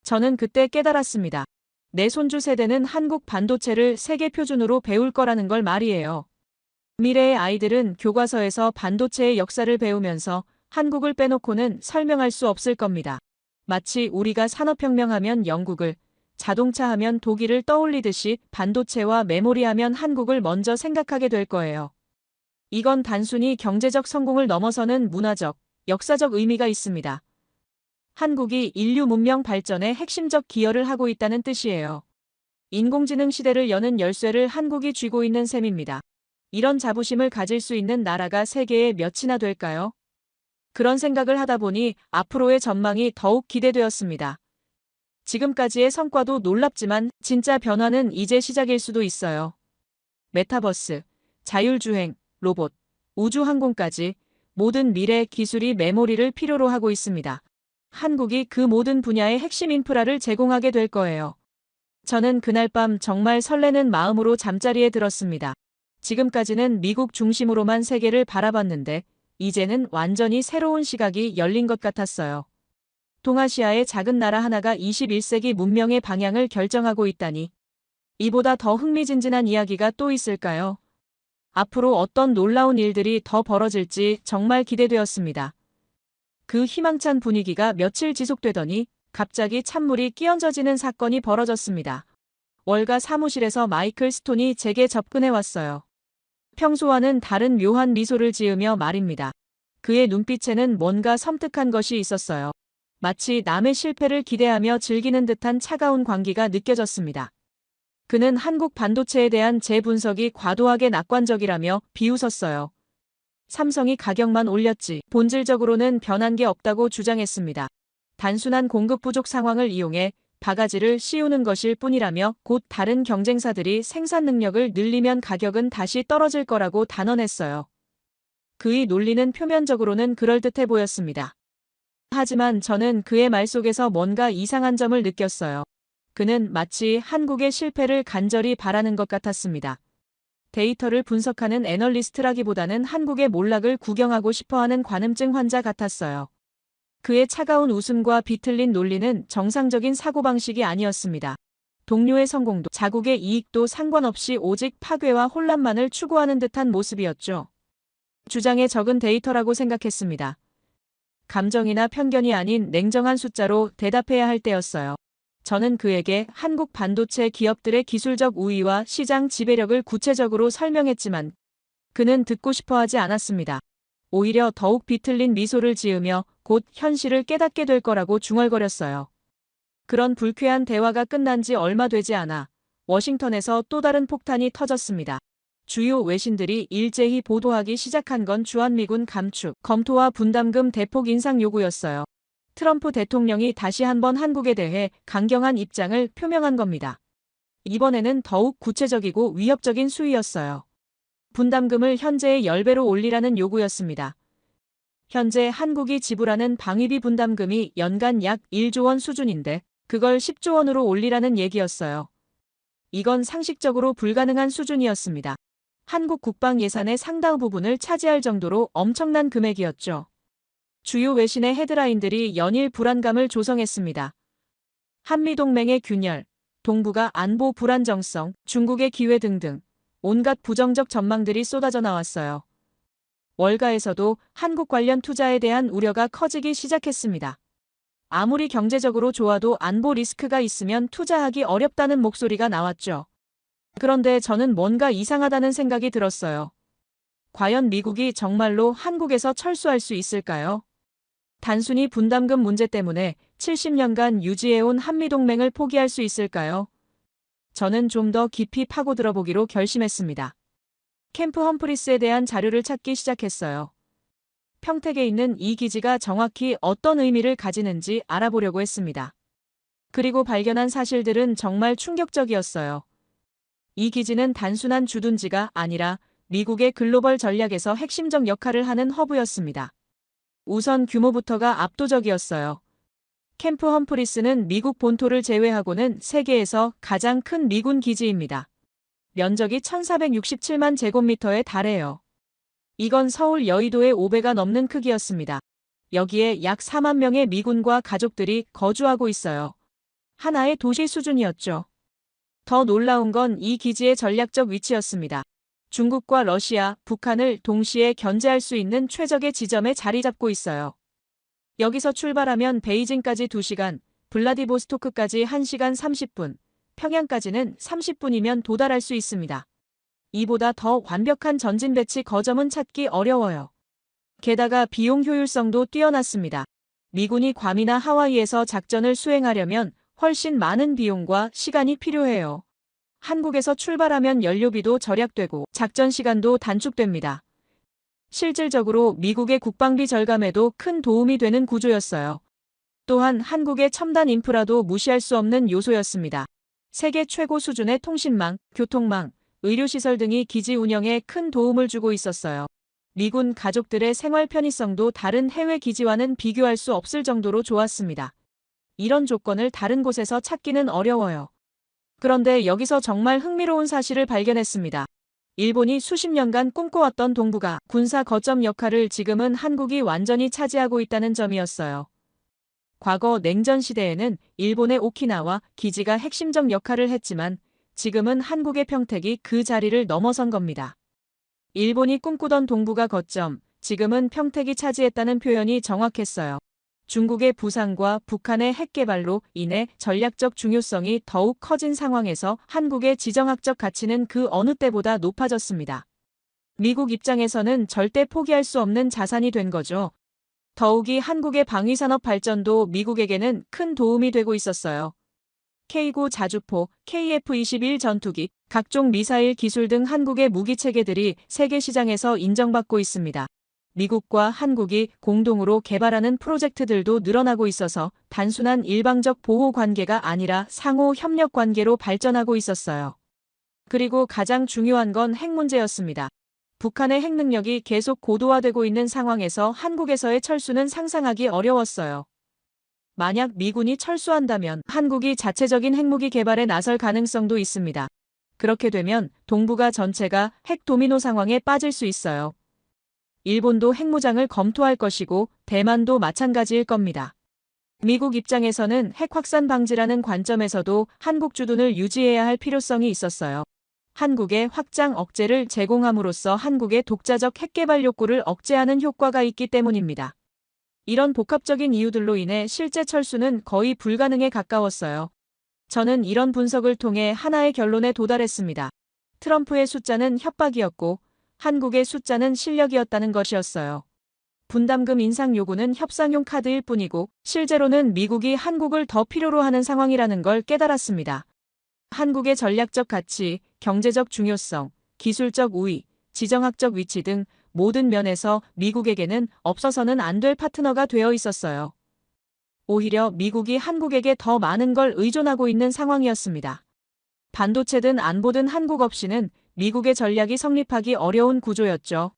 S3: 저는 그때 깨달았습니다. 내 손주 세대는 한국 반도체를 세계 표준으로 배울 거라는 걸 말이에요. 미래의 아이들은 교과서에서 반도체의 역사를 배우면서 한국을 빼놓고는 설명할 수 없을 겁니다. 마치 우리가 산업혁명하면 영국을, 자동차 하면 독일을 떠올리듯이 반도체와 메모리 하면 한국을 먼저 생각하게 될 거예요. 이건 단순히 경제적 성공을 넘어서는 문화적, 역사적 의미가 있습니다. 한국이 인류 문명 발전에 핵심적 기여를 하고 있다는 뜻이에요. 인공지능 시대를 여는 열쇠를 한국이 쥐고 있는 셈입니다. 이런 자부심을 가질 수 있는 나라가 세계에 몇이나 될까요? 그런 생각을 하다 보니 앞으로의 전망이 더욱 기대되었습니다. 지금까지의 성과도 놀랍지만 진짜 변화는 이제 시작일 수도 있어요. 메타버스, 자율주행, 로봇, 우주항공까지 모든 미래 기술이 메모리를 필요로 하고 있습니다. 한국이 그 모든 분야의 핵심 인프라를 제공하게 될 거예요. 저는 그날 밤 정말 설레는 마음으로 잠자리에 들었습니다. 지금까지는 미국 중심으로만 세계를 바라봤는데 이제는 완전히 새로운 시각이 열린 것 같았어요. 동아시아의 작은 나라 하나가 21세기 문명의 방향을 결정하고 있다니. 이보다 더 흥미진진한 이야기가 또 있을까요? 앞으로 어떤 놀라운 일들이 더 벌어질지 정말 기대되었습니다. 그 희망찬 분위기가 며칠 지속되더니 갑자기 찬물이 끼얹어지는 사건이 벌어졌습니다. 월가 사무실에서 마이클 스톤이 제게 접근해 왔어요. 평소와는 다른 묘한 미소를 지으며 말입니다. 그의 눈빛에는 뭔가 섬뜩한 것이 있었어요. 마치 남의 실패를 기대하며 즐기는 듯한 차가운 광기가 느껴졌습니다. 그는 한국 반도체에 대한 제 분석이 과도하게 낙관적이라며 비웃었어요. 삼성이 가격만 올렸지 본질적으로는 변한 게 없다고 주장했습니다. 단순한 공급 부족 상황을 이용해 바가지를 씌우는 것일 뿐이라며 곧 다른 경쟁사들이 생산 능력을 늘리면 가격은 다시 떨어질 거라고 단언했어요. 그의 논리는 표면적으로는 그럴듯해 보였습니다. 하지만 저는 그의 말 속에서 뭔가 이상한 점을 느꼈어요. 그는 마치 한국의 실패를 간절히 바라는 것 같았습니다. 데이터를 분석하는 애널리스트라기보다는 한국의 몰락을 구경하고 싶어하는 관음증 환자 같았어요. 그의 차가운 웃음과 비틀린 논리는 정상적인 사고방식이 아니었습니다. 동료의 성공도 자국의 이익도 상관없이 오직 파괴와 혼란만을 추구하는 듯한 모습이었죠. 주장에 적은 데이터라고 생각했습니다. 감정이나 편견이 아닌 냉정한 숫자로 대답해야 할 때였어요. 저는 그에게 한국 반도체 기업들의 기술적 우위와 시장 지배력을 구체적으로 설명했지만 그는 듣고 싶어 하지 않았습니다. 오히려 더욱 비틀린 미소를 지으며 곧 현실을 깨닫게 될 거라고 중얼거렸어요. 그런 불쾌한 대화가 끝난 지 얼마 되지 않아 워싱턴에서 또 다른 폭탄이 터졌습니다. 주요 외신들이 일제히 보도하기 시작한 건 주한미군 감축, 검토와 분담금 대폭 인상 요구였어요. 트럼프 대통령이 다시 한번 한국에 대해 강경한 입장을 표명한 겁니다. 이번에는 더욱 구체적이고 위협적인 수위였어요. 분담금을 현재의 10배로 올리라는 요구였습니다. 현재 한국이 지불하는 방위비 분담금이 연간 약 1조 원 수준인데 그걸 10조 원으로 올리라는 얘기였어요. 이건 상식적으로 불가능한 수준이었습니다. 한국 국방 예산의 상당 부분을 차지할 정도로 엄청난 금액이었죠. 주요 외신의 헤드라인들이 연일 불안감을 조성했습니다. 한미동맹의 균열, 동북아 안보 불안정성, 중국의 기회 등등 온갖 부정적 전망들이 쏟아져 나왔어요. 월가에서도 한국 관련 투자에 대한 우려가 커지기 시작했습니다. 아무리 경제적으로 좋아도 안보 리스크가 있으면 투자하기 어렵다는 목소리가 나왔죠. 그런데 저는 뭔가 이상하다는 생각이 들었어요. 과연 미국이 정말로 한국에서 철수할 수 있을까요? 단순히 분담금 문제 때문에 70년간 유지해온 한미동맹을 포기할 수 있을까요? 저는 좀 더 깊이 파고들어 보기로 결심했습니다. 캠프 험프리스에 대한 자료를 찾기 시작했어요. 평택에 있는 이 기지가 정확히 어떤 의미를 가지는지 알아보려고 했습니다. 그리고 발견한 사실들은 정말 충격적이었어요. 이 기지는 단순한 주둔지가 아니라 미국의 글로벌 전략에서 핵심적 역할을 하는 허브였습니다. 우선 규모부터가 압도적이었어요. 캠프 험프리스는 미국 본토를 제외하고는 세계에서 가장 큰 미군 기지입니다. 면적이 1467만 제곱미터에 달해요. 이건 서울 여의도의 5배가 넘는 크기였습니다. 여기에 약 4만 명의 미군과 가족들이 거주하고 있어요. 하나의 도시 수준이었죠. 더 놀라운 건 이 기지의 전략적 위치였습니다. 중국과 러시아, 북한을 동시에 견제할 수 있는 최적의 지점에 자리 잡고 있어요. 여기서 출발하면 베이징까지 2시간, 블라디보스토크까지 1시간 30분, 평양까지는 30분이면 도달할 수 있습니다. 이보다 더 완벽한 전진 배치 거점은 찾기 어려워요. 게다가 비용 효율성도 뛰어났습니다. 미군이 괌이나 하와이에서 작전을 수행하려면 훨씬 많은 비용과 시간이 필요해요. 한국에서 출발하면 연료비도 절약되고 작전 시간도 단축됩니다. 실질적으로 미국의 국방비 절감에도 큰 도움이 되는 구조였어요. 또한 한국의 첨단 인프라도 무시할 수 없는 요소였습니다. 세계 최고 수준의 통신망, 교통망, 의료시설 등이 기지 운영에 큰 도움을 주고 있었어요. 미군 가족들의 생활 편의성도 다른 해외 기지와는 비교할 수 없을 정도로 좋았습니다. 이런 조건을 다른 곳에서 찾기는 어려워요. 그런데 여기서 정말 흥미로운 사실을 발견했습니다. 일본이 수십 년간 꿈꿔왔던 동북아 군사 거점 역할을 지금은 한국이 완전히 차지하고 있다는 점이었어요. 과거 냉전 시대에는 일본의 오키나와 기지가 핵심적 역할을 했지만 지금은 한국의 평택이 그 자리를 넘어선 겁니다. 일본이 꿈꾸던 동북아 거점, 지금은 평택이 차지했다는 표현이 정확했어요. 중국의 부상과 북한의 핵 개발로 인해 전략적 중요성이 더욱 커진 상황에서 한국의 지정학적 가치는 그 어느 때보다 높아졌습니다. 미국 입장에서는 절대 포기할 수 없는 자산이 된 거죠. 더욱이 한국의 방위산업 발전도 미국에게는 큰 도움이 되고 있었어요. K9 자주포, KF-21 전투기, 각종 미사일 기술 등 한국의 무기체계들이 세계 시장에서 인정받고 있습니다. 미국과 한국이 공동으로 개발하는 프로젝트들도 늘어나고 있어서 단순한 일방적 보호 관계가 아니라 상호 협력 관계로 발전하고 있었어요. 그리고 가장 중요한 건 핵 문제였습니다. 북한의 핵 능력이 계속 고도화되고 있는 상황에서 한국에서의 철수는 상상하기 어려웠어요. 만약 미군이 철수한다면 한국이 자체적인 핵무기 개발에 나설 가능성도 있습니다. 그렇게 되면 동북아 전체가 핵 도미노 상황에 빠질 수 있어요. 일본도 핵무장을 검토할 것이고 대만도 마찬가지일 겁니다. 미국 입장에서는 핵 확산 방지라는 관점에서도 한국 주둔을 유지해야 할 필요성이 있었어요. 한국의 확장 억제를 제공함으로써 한국의 독자적 핵 개발 욕구를 억제하는 효과가 있기 때문입니다. 이런 복합적인 이유들로 인해 실제 철수는 거의 불가능에 가까웠어요. 저는 이런 분석을 통해 하나의 결론에 도달했습니다. 트럼프의 숫자는 협박이었고 한국의 숫자는 실력이었다는 것이었어요. 분담금 인상 요구는 협상용 카드일 뿐이고 실제로는 미국이 한국을 더 필요로 하는 상황이라는 걸 깨달았습니다. 한국의 전략적 가치, 경제적 중요성, 기술적 우위, 지정학적 위치 등 모든 면에서 미국에게는 없어서는 안 될 파트너가 되어 있었어요. 오히려 미국이 한국에게 더 많은 걸 의존하고 있는 상황이었습니다. 반도체든 안보든 한국 없이는 미국의 전략이 성립하기 어려운 구조였죠.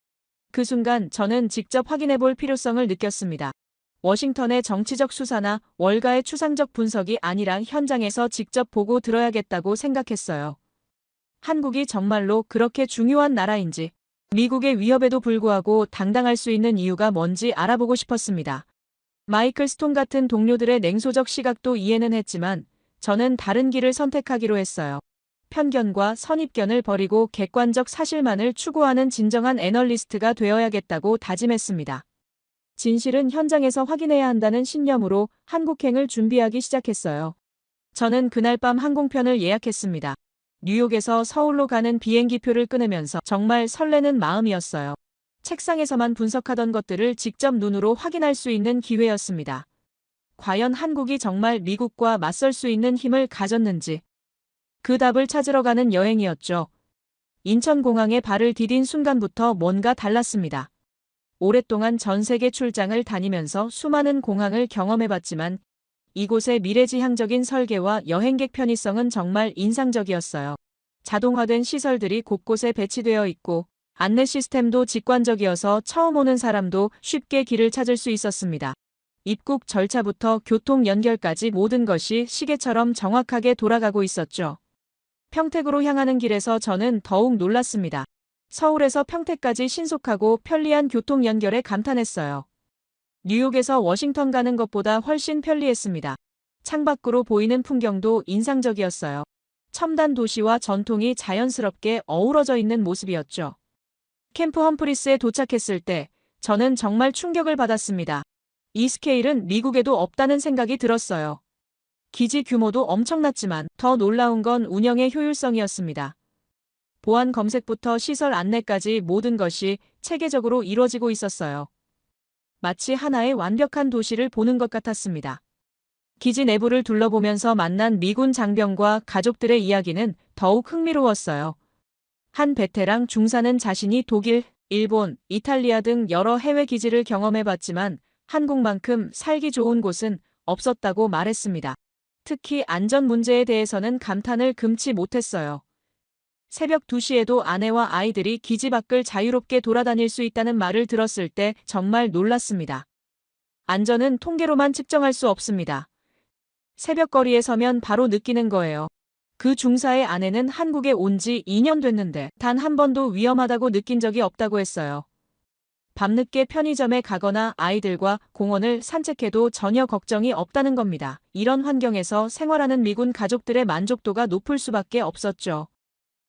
S3: 그 순간 저는 직접 확인해 볼 필요성을 느꼈습니다. 워싱턴의 정치적 수사나 월가의 추상적 분석이 아니라 현장에서 직접 보고 들어야겠다고 생각했어요. 한국이 정말로 그렇게 중요한 나라인지, 미국의 위협에도 불구하고 당당할 수 있는 이유가 뭔지 알아보고 싶었습니다. 마이클 스톤 같은 동료들의 냉소적 시각도 이해는 했지만 저는 다른 길을 선택하기로 했어요. 편견과 선입견을 버리고 객관적 사실만을 추구하는 진정한 애널리스트가 되어야겠다고 다짐했습니다. 진실은 현장에서 확인해야 한다는 신념으로 한국행을 준비하기 시작했어요. 저는 그날 밤 항공편을 예약했습니다. 뉴욕에서 서울로 가는 비행기표를 끊으면서 정말 설레는 마음이었어요. 책상에서만 분석하던 것들을 직접 눈으로 확인할 수 있는 기회였습니다. 과연 한국이 정말 미국과 맞설 수 있는 힘을 가졌는지, 그 답을 찾으러 가는 여행이었죠. 인천공항에 발을 디딘 순간부터 뭔가 달랐습니다. 오랫동안 전 세계 출장을 다니면서 수많은 공항을 경험해봤지만 이곳의 미래지향적인 설계와 여행객 편의성은 정말 인상적이었어요. 자동화된 시설들이 곳곳에 배치되어 있고 안내 시스템도 직관적이어서 처음 오는 사람도 쉽게 길을 찾을 수 있었습니다. 입국 절차부터 교통 연결까지 모든 것이 시계처럼 정확하게 돌아가고 있었죠. 평택으로 향하는 길에서 저는 더욱 놀랐습니다. 서울에서 평택까지 신속하고 편리한 교통 연결에 감탄했어요. 뉴욕에서 워싱턴 가는 것보다 훨씬 편리했습니다. 창밖으로 보이는 풍경도 인상적이었어요. 첨단 도시와 전통이 자연스럽게 어우러져 있는 모습이었죠. 캠프 험프리스에 도착했을 때 저는 정말 충격을 받았습니다. 이 스케일은 미국에도 없다는 생각이 들었어요. 기지 규모도 엄청났지만 더 놀라운 건 운영의 효율성이었습니다. 보안 검색부터 시설 안내까지 모든 것이 체계적으로 이루어지고 있었어요. 마치 하나의 완벽한 도시를 보는 것 같았습니다. 기지 내부를 둘러보면서 만난 미군 장병과 가족들의 이야기는 더욱 흥미로웠어요. 한 베테랑 중사는 자신이 독일, 일본, 이탈리아 등 여러 해외 기지를 경험해봤지만 한국만큼 살기 좋은 곳은 없었다고 말했습니다. 특히 안전 문제에 대해서는 감탄을 금치 못했어요. 새벽 2시에도 아내와 아이들이 기지 밖을 자유롭게 돌아다닐 수 있다는 말을 들었을 때 정말 놀랐습니다. 안전은 통계로만 측정할 수 없습니다. 새벽거리에 서면 바로 느끼는 거예요. 그 중사의 아내는 한국에 온 지 2년 됐는데 단 한 번도 위험하다고 느낀 적이 없다고 했어요. 밤늦게 편의점에 가거나 아이들과 공원을 산책해도 전혀 걱정이 없다는 겁니다. 이런 환경에서 생활하는 미군 가족들의 만족도가 높을 수밖에 없었죠.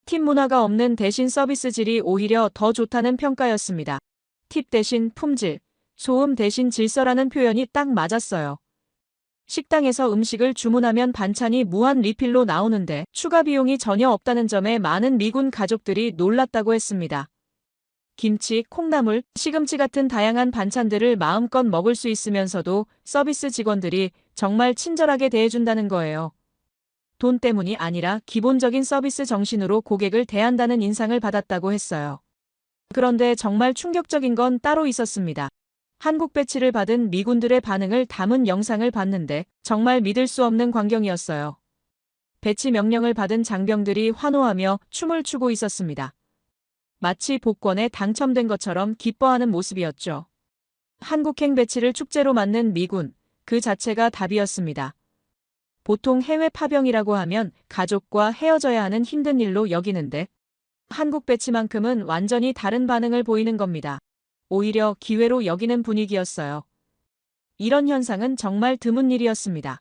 S3: 팀 문화가 없는 대신 서비스 질이 오히려 더 좋다는 평가였습니다. 팁 대신 품질, 소음 대신 질서라는 표현이 딱 맞았어요. 식당에서 음식을 주문하면 반찬이 무한 리필로 나오는데 추가 비용이 전혀 없다는 점에 많은 미군 가족들이 놀랐다고 했습니다. 김치, 콩나물, 시금치 같은 다양한 반찬들을 마음껏 먹을 수 있으면서도 서비스 직원들이 정말 친절하게 대해준다는 거예요. 돈 때문이 아니라 기본적인 서비스 정신으로 고객을 대한다는 인상을 받았다고 했어요. 그런데 정말 충격적인 건 따로 있었습니다. 한국 배치를 받은 미군들의 반응을 담은 영상을 봤는데 정말 믿을 수 없는 광경이었어요. 배치 명령을 받은 장병들이 환호하며 춤을 추고 있었습니다. 마치 복권에 당첨된 것처럼 기뻐하는 모습이었죠. 한국행 배치를 축제로 맞는 미군, 그 자체가 답이었습니다. 보통 해외 파병이라고 하면 가족과 헤어져야 하는 힘든 일로 여기는데 한국 배치만큼은 완전히 다른 반응을 보이는 겁니다. 오히려 기회로 여기는 분위기였어요. 이런 현상은 정말 드문 일이었습니다.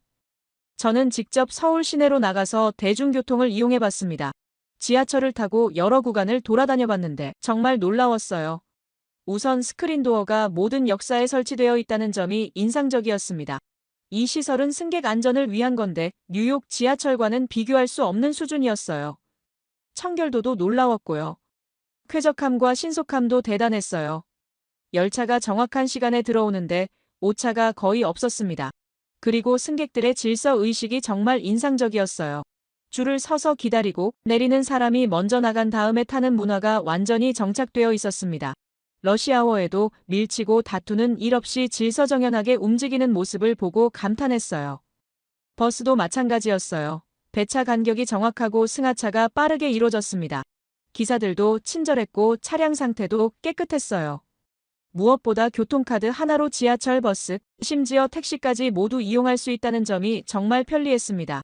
S3: 저는 직접 서울 시내로 나가서 대중교통을 이용해 봤습니다. 지하철을 타고 여러 구간을 돌아다녀 봤는데 정말 놀라웠어요. 우선 스크린도어가 모든 역사에 설치되어 있다는 점이 인상적이었습니다. 이 시설은 승객 안전을 위한 건데 뉴욕 지하철과는 비교할 수 없는 수준이었어요. 청결도도 놀라웠고요. 쾌적함과 신속함도 대단했어요. 열차가 정확한 시간에 들어오는데 오차가 거의 없었습니다. 그리고 승객들의 질서 의식이 정말 인상적이었어요. 줄을 서서 기다리고 내리는 사람이 먼저 나간 다음에 타는 문화가 완전히 정착되어 있었습니다. 러시아워에도 밀치고 다투는 일 없이 질서정연하게 움직이는 모습을 보고 감탄했어요. 버스도 마찬가지였어요. 배차 간격이 정확하고 승하차가 빠르게 이루어졌습니다. 기사들도 친절했고 차량 상태도 깨끗했어요. 무엇보다 교통카드 하나로 지하철, 버스, 심지어 택시까지 모두 이용할 수 있다는 점이 정말 편리했습니다.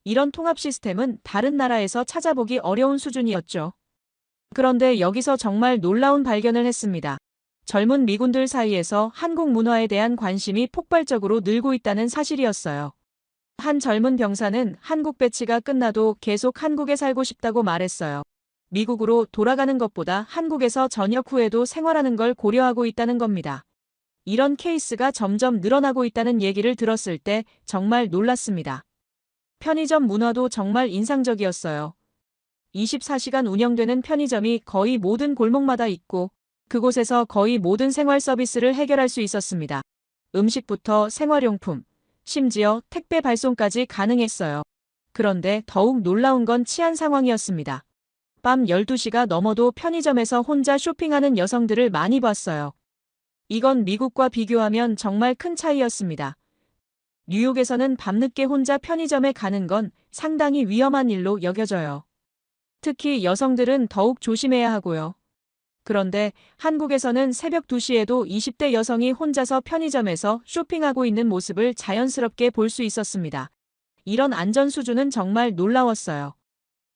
S3: 이런 통합 시스템은 다른 나라에서 찾아보기 어려운 수준이었죠. 그런데 여기서 정말 놀라운 발견을 했습니다. 젊은 미군들 사이에서 한국 문화에 대한 관심이 폭발적으로 늘고 있다는 사실이었어요. 한 젊은 병사는 한국 배치가 끝나도 계속 한국에 살고 싶다고 말했어요. 미국으로 돌아가는 것보다 한국에서 전역 후에도 생활하는 걸 고려하고 있다는 겁니다. 이런 케이스가 점점 늘어나고 있다는 얘기를 들었을 때 정말 놀랐습니다. 편의점 문화도 정말 인상적이었어요. 24시간 운영되는 편의점이 거의 모든 골목마다 있고 그곳에서 거의 모든 생활 서비스를 해결할 수 있었습니다. 음식부터 생활용품, 심지어 택배 발송까지 가능했어요. 그런데 더욱 놀라운 건 치안 상황이었습니다. 밤 12시가 넘어도 편의점에서 혼자 쇼핑하는 여성들을 많이 봤어요. 이건 미국과 비교하면 정말 큰 차이였습니다. 뉴욕에서는 밤늦게 혼자 편의점에 가는 건 상당히 위험한 일로 여겨져요. 특히 여성들은 더욱 조심해야 하고요. 그런데 한국에서는 새벽 2시에도 20대 여성이 혼자서 편의점에서 쇼핑하고 있는 모습을 자연스럽게 볼 수 있었습니다. 이런 안전 수준은 정말 놀라웠어요.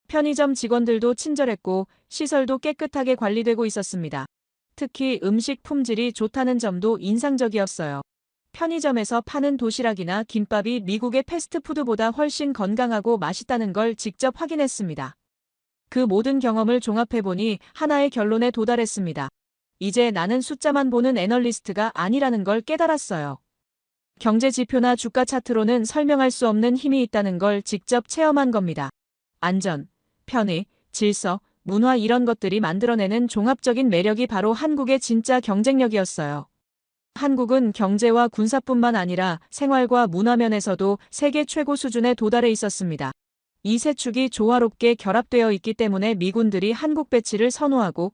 S3: 편의점 직원들도 친절했고 시설도 깨끗하게 관리되고 있었습니다. 특히 음식 품질이 좋다는 점도 인상적이었어요. 편의점에서 파는 도시락이나 김밥이 미국의 패스트푸드보다 훨씬 건강하고 맛있다는 걸 직접 확인했습니다. 그 모든 경험을 종합해보니 하나의 결론에 도달했습니다. 이제 나는 숫자만 보는 애널리스트가 아니라는 걸 깨달았어요. 경제 지표나 주가 차트로는 설명할 수 없는 힘이 있다는 걸 직접 체험한 겁니다. 안전, 편의, 질서, 문화 이런 것들이 만들어내는 종합적인 매력이 바로 한국의 진짜 경쟁력이었어요. 한국은 경제와 군사뿐만 아니라 생활과 문화 면에서도 세계 최고 수준에 도달해 있었습니다. 이 세 축이 조화롭게 결합되어 있기 때문에 미군들이 한국 배치를 선호하고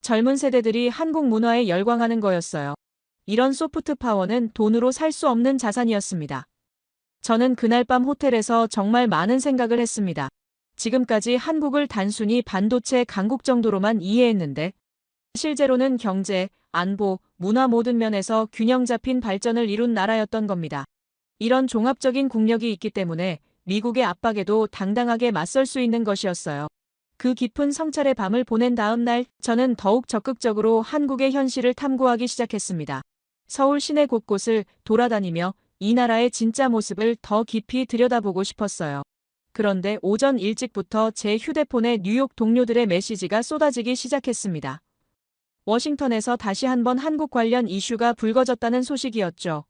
S3: 젊은 세대들이 한국 문화에 열광하는 거였어요. 이런 소프트 파워는 돈으로 살 수 없는 자산이었습니다. 저는 그날 밤 호텔에서 정말 많은 생각을 했습니다. 지금까지 한국을 단순히 반도체 강국 정도로만 이해했는데 실제로는 경제, 안보, 문화 모든 면에서 균형 잡힌 발전을 이룬 나라였던 겁니다. 이런 종합적인 국력이 있기 때문에 미국의 압박에도 당당하게 맞설 수 있는 것이었어요. 그 깊은 성찰의 밤을 보낸 다음 날 저는 더욱 적극적으로 한국의 현실을 탐구하기 시작했습니다. 서울 시내 곳곳을 돌아다니며 이 나라의 진짜 모습을 더 깊이 들여다보고 싶었어요. 그런데 오전 일찍부터 제 휴대폰에 뉴욕 동료들의 메시지가 쏟아지기 시작했습니다. 워싱턴에서 다시 한번 한국 관련 이슈가 불거졌다는 소식이었죠.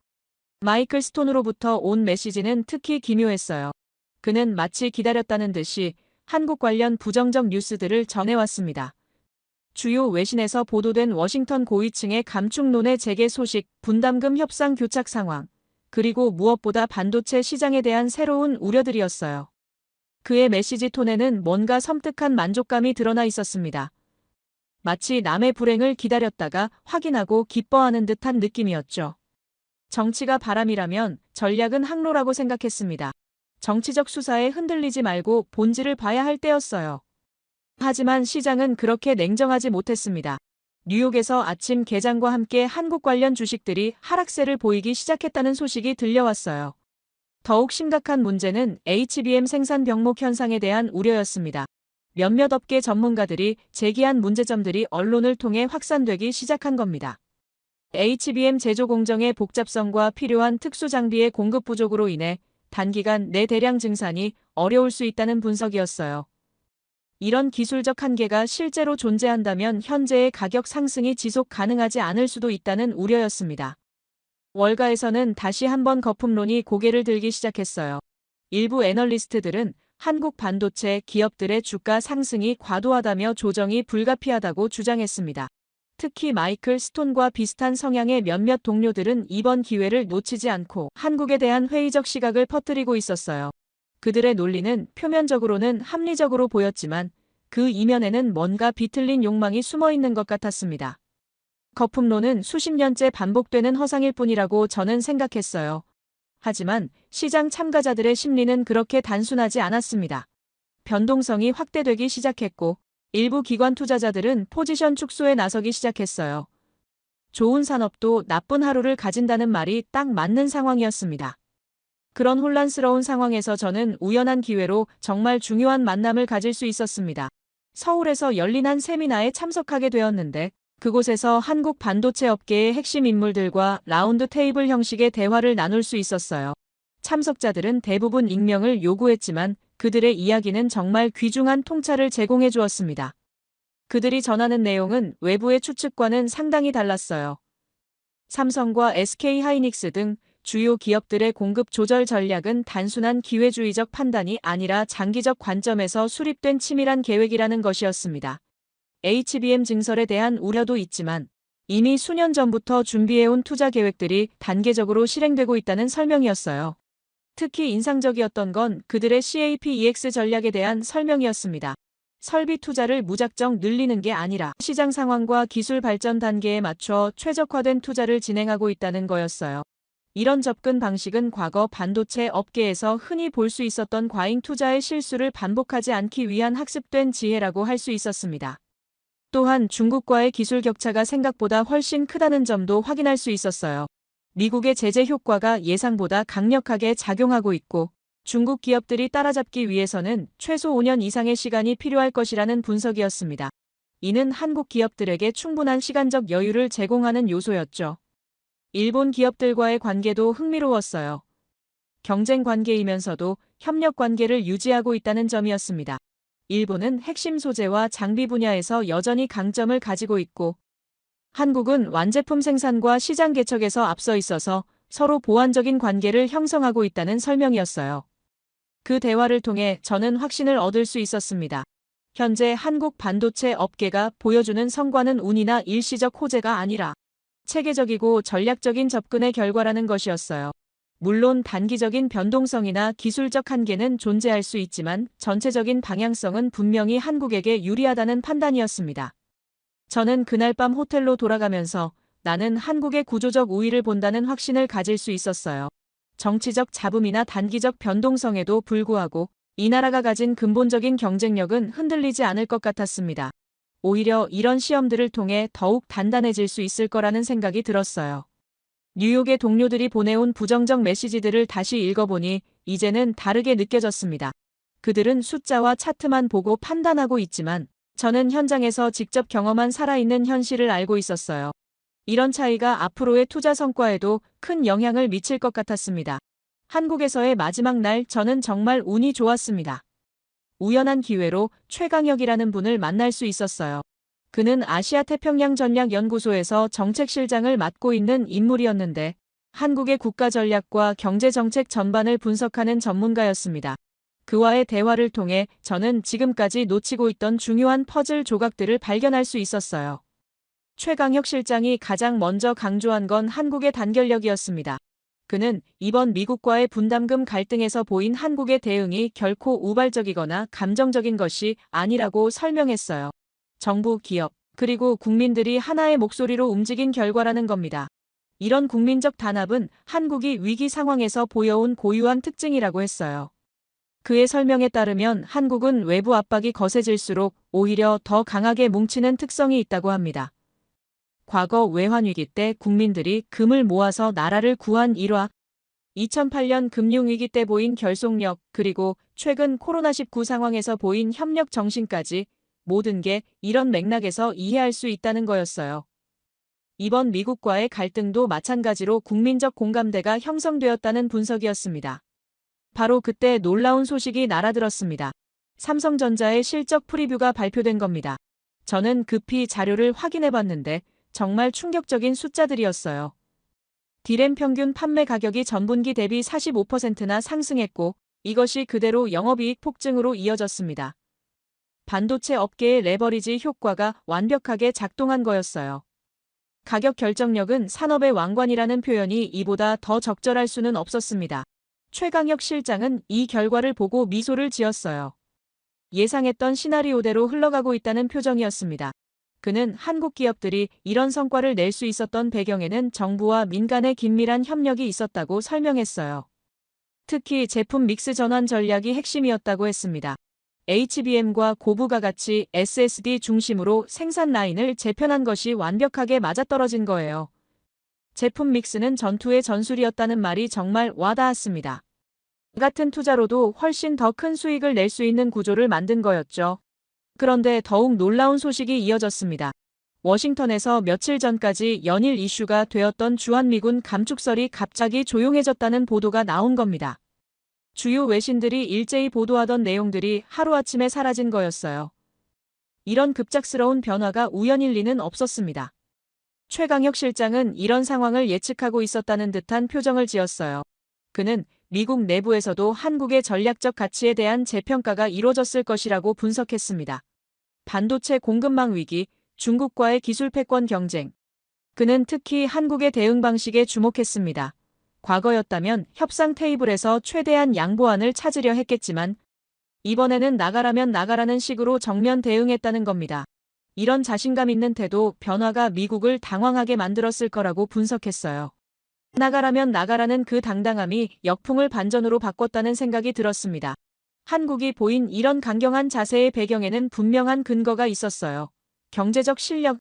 S3: 마이클 스톤으로부터 온 메시지는 특히 기묘했어요. 그는 마치 기다렸다는 듯이 한국 관련 부정적 뉴스들을 전해왔습니다. 주요 외신에서 보도된 워싱턴 고위층의 감축론의 재개 소식, 분담금 협상 교착 상황, 그리고 무엇보다 반도체 시장에 대한 새로운 우려들이었어요. 그의 메시지 톤에는 뭔가 섬뜩한 만족감이 드러나 있었습니다. 마치 남의 불행을 기다렸다가 확인하고 기뻐하는 듯한 느낌이었죠. 정치가 바람이라면 전략은 항로라고 생각했습니다. 정치적 수사에 흔들리지 말고 본질을 봐야 할 때였어요. 하지만 시장은 그렇게 냉정하지 못했습니다. 뉴욕에서 아침 개장과 함께 한국 관련 주식들이 하락세를 보이기 시작했다는 소식이 들려왔어요. 더욱 심각한 문제는 HBM 생산 병목 현상에 대한 우려였습니다. 몇몇 업계 전문가들이 제기한 문제점들이 언론을 통해 확산되기 시작한 겁니다. HBM 제조 공정의 복잡성과 필요한 특수 장비의 공급 부족으로 인해 단기간 내 대량 증산이 어려울 수 있다는 분석이었어요. 이런 기술적 한계가 실제로 존재한다면 현재의 가격 상승이 지속 가능하지 않을 수도 있다는 우려였습니다. 월가에서는 다시 한번 거품론이 고개를 들기 시작했어요. 일부 애널리스트들은 한국 반도체 기업들의 주가 상승이 과도하다며 조정이 불가피하다고 주장했습니다. 특히 마이클 스톤과 비슷한 성향의 몇몇 동료들은 이번 기회를 놓치지 않고 한국에 대한 회의적 시각을 퍼뜨리고 있었어요. 그들의 논리는 표면적으로는 합리적으로 보였지만 그 이면에는 뭔가 비틀린 욕망이 숨어 있는 것 같았습니다. 거품론은 수십 년째 반복되는 허상일 뿐이라고 저는 생각했어요. 하지만 시장 참가자들의 심리는 그렇게 단순하지 않았습니다. 변동성이 확대되기 시작했고 일부 기관 투자자들은 포지션 축소에 나서기 시작했어요. 좋은 산업도 나쁜 하루를 가진다는 말이 딱 맞는 상황이었습니다. 그런 혼란스러운 상황에서 저는 우연한 기회로 정말 중요한 만남을 가질 수 있었습니다. 서울에서 열린 한 세미나에 참석하게 되었는데 그곳에서 한국 반도체 업계의 핵심 인물들과 라운드 테이블 형식의 대화를 나눌 수 있었어요. 참석자들은 대부분 익명을 요구했지만 그들의 이야기는 정말 귀중한 통찰을 제공해 주었습니다. 그들이 전하는 내용은 외부의 추측과는 상당히 달랐어요. 삼성과 SK 하이닉스 등 주요 기업들의 공급 조절 전략은 단순한 기회주의적 판단이 아니라 장기적 관점에서 수립된 치밀한 계획이라는 것이었습니다. HBM 증설에 대한 우려도 있지만 이미 수년 전부터 준비해온 투자 계획들이 단계적으로 실행되고 있다는 설명이었어요. 특히 인상적이었던 건 그들의 CAPEX 전략에 대한 설명이었습니다. 설비 투자를 무작정 늘리는 게 아니라 시장 상황과 기술 발전 단계에 맞춰 최적화된 투자를 진행하고 있다는 거였어요. 이런 접근 방식은 과거 반도체 업계에서 흔히 볼 수 있었던 과잉 투자의 실수를 반복하지 않기 위한 학습된 지혜라고 할 수 있었습니다. 또한 중국과의 기술 격차가 생각보다 훨씬 크다는 점도 확인할 수 있었어요. 미국의 제재 효과가 예상보다 강력하게 작용하고 있고 중국 기업들이 따라잡기 위해서는 최소 5년 이상의 시간이 필요할 것이라는 분석이었습니다. 이는 한국 기업들에게 충분한 시간적 여유를 제공하는 요소였죠. 일본 기업들과의 관계도 흥미로웠어요. 경쟁 관계이면서도 협력 관계를 유지하고 있다는 점이었습니다. 일본은 핵심 소재와 장비 분야에서 여전히 강점을 가지고 있고 한국은 완제품 생산과 시장 개척에서 앞서 있어서 서로 보완적인 관계를 형성하고 있다는 설명이었어요. 그 대화를 통해 저는 확신을 얻을 수 있었습니다. 현재 한국 반도체 업계가 보여주는 성과는 운이나 일시적 호재가 아니라 체계적이고 전략적인 접근의 결과라는 것이었어요. 물론 단기적인 변동성이나 기술적 한계는 존재할 수 있지만 전체적인 방향성은 분명히 한국에게 유리하다는 판단이었습니다. 저는 그날 밤 호텔로 돌아가면서 나는 한국의 구조적 우위를 본다는 확신을 가질 수 있었어요. 정치적 잡음이나 단기적 변동성에도 불구하고 이 나라가 가진 근본적인 경쟁력은 흔들리지 않을 것 같았습니다. 오히려 이런 시험들을 통해 더욱 단단해질 수 있을 거라는 생각이 들었어요. 뉴욕의 동료들이 보내온 부정적 메시지들을 다시 읽어보니 이제는 다르게 느껴졌습니다. 그들은 숫자와 차트만 보고 판단하고 있지만 저는 현장에서 직접 경험한 살아있는 현실을 알고 있었어요. 이런 차이가 앞으로의 투자 성과에도 큰 영향을 미칠 것 같았습니다. 한국에서의 마지막 날 저는 정말 운이 좋았습니다. 우연한 기회로 최강혁이라는 분을 만날 수 있었어요. 그는 아시아태평양전략연구소에서 정책실장을 맡고 있는 인물이었는데 한국의 국가전략과 경제정책 전반을 분석하는 전문가였습니다. 그와의 대화를 통해 저는 지금까지 놓치고 있던 중요한 퍼즐 조각들을 발견할 수 있었어요. 최강혁 실장이 가장 먼저 강조한 건 한국의 단결력이었습니다. 그는 이번 미국과의 분담금 갈등에서 보인 한국의 대응이 결코 우발적이거나 감정적인 것이 아니라고 설명했어요. 정부, 기업, 그리고 국민들이 하나의 목소리로 움직인 결과라는 겁니다. 이런 국민적 단합은 한국이 위기 상황에서 보여온 고유한 특징이라고 했어요. 그의 설명에 따르면 한국은 외부 압박이 거세질수록 오히려 더 강하게 뭉치는 특성이 있다고 합니다. 과거 외환위기 때 국민들이 금을 모아서 나라를 구한 일화. 2008년 금융위기 때 보인 결속력, 그리고 최근 코로나19 상황에서 보인 협력 정신까지 모든 게 이런 맥락에서 이해할 수 있다는 거였어요. 이번 미국과의 갈등도 마찬가지로 국민적 공감대가 형성되었다는 분석이었습니다. 바로 그때 놀라운 소식이 날아들었습니다. 삼성전자의 실적 프리뷰가 발표된 겁니다. 저는 급히 자료를 확인해봤는데 정말 충격적인 숫자들이었어요. 디램 평균 판매 가격이 전분기 대비 45%나 상승했고 이것이 그대로 영업이익 폭증으로 이어졌습니다. 반도체 업계의 레버리지 효과가 완벽하게 작동한 거였어요. 가격 결정력은 산업의 왕관이라는 표현이 이보다 더 적절할 수는 없었습니다. 최강혁 실장은 이 결과를 보고 미소를 지었어요. 예상했던 시나리오대로 흘러가고 있다는 표정이었습니다. 그는 한국 기업들이 이런 성과를 낼 수 있었던 배경에는 정부와 민간의 긴밀한 협력이 있었다고 설명했어요. 특히 제품 믹스 전환 전략이 핵심이었다고 했습니다. HBM과 고부가 같이 SSD 중심으로 생산 라인을 재편한 것이 완벽하게 맞아떨어진 거예요. 제품 믹스는 전투의 전술이었다는 말이 정말 와닿았습니다. 같은 투자로도 훨씬 더 큰 수익을 낼 수 있는 구조를 만든 거였죠. 그런데 더욱 놀라운 소식이 이어졌습니다. 워싱턴에서 며칠 전까지 연일 이슈가 되었던 주한미군 감축설이 갑자기 조용해졌다는 보도가 나온 겁니다. 주요 외신들이 일제히 보도하던 내용들이 하루아침에 사라진 거였어요. 이런 급작스러운 변화가 우연일 리는 없었습니다. 최강혁 실장은 이런 상황을 예측하고 있었다는 듯한 표정을 지었어요. 그는 미국 내부에서도 한국의 전략적 가치에 대한 재평가가 이루어졌을 것이라고 분석했습니다. 반도체 공급망 위기, 중국과의 기술 패권 경쟁. 그는 특히 한국의 대응 방식에 주목했습니다. 과거였다면 협상 테이블에서 최대한 양보안을 찾으려 했겠지만 이번에는 나가라면 나가라는 식으로 정면 대응했다는 겁니다. 이런 자신감 있는 태도, 변화가 미국을 당황하게 만들었을 거라고 분석했어요. 나가라면 나가라는 그 당당함이 역풍을 반전으로 바꿨다는 생각이 들었습니다. 한국이 보인 이런 강경한 자세의 배경에는 분명한 근거가 있었어요. 경제적 실력,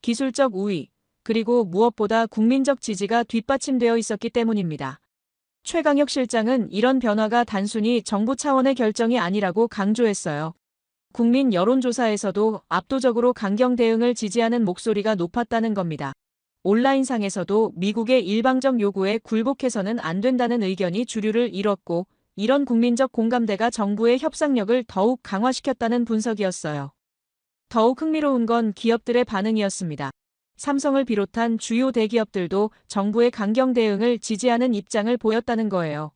S3: 기술적 우위, 그리고 무엇보다 국민적 지지가 뒷받침되어 있었기 때문입니다. 최강혁 실장은 이런 변화가 단순히 정부 차원의 결정이 아니라고 강조했어요. 국민 여론조사에서도 압도적으로 강경 대응을 지지하는 목소리가 높았다는 겁니다. 온라인상에서도 미국의 일방적 요구에 굴복해서는 안 된다는 의견이 주류를 이뤘고 이런 국민적 공감대가 정부의 협상력을 더욱 강화시켰다는 분석이었어요. 더욱 흥미로운 건 기업들의 반응이었습니다. 삼성을 비롯한 주요 대기업들도 정부의 강경 대응을 지지하는 입장을 보였다는 거예요.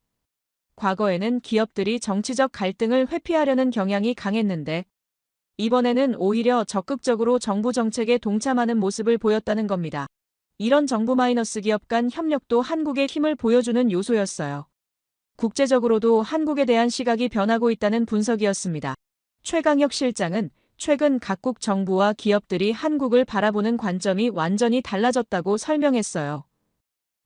S3: 과거에는 기업들이 정치적 갈등을 회피하려는 경향이 강했는데 이번에는 오히려 적극적으로 정부 정책에 동참하는 모습을 보였다는 겁니다. 이런 정부 마이너스 기업 간 협력도 한국의 힘을 보여주는 요소였어요. 국제적으로도 한국에 대한 시각이 변하고 있다는 분석이었습니다. 최강혁 실장은 최근 각국 정부와 기업들이 한국을 바라보는 관점이 완전히 달라졌다고 설명했어요.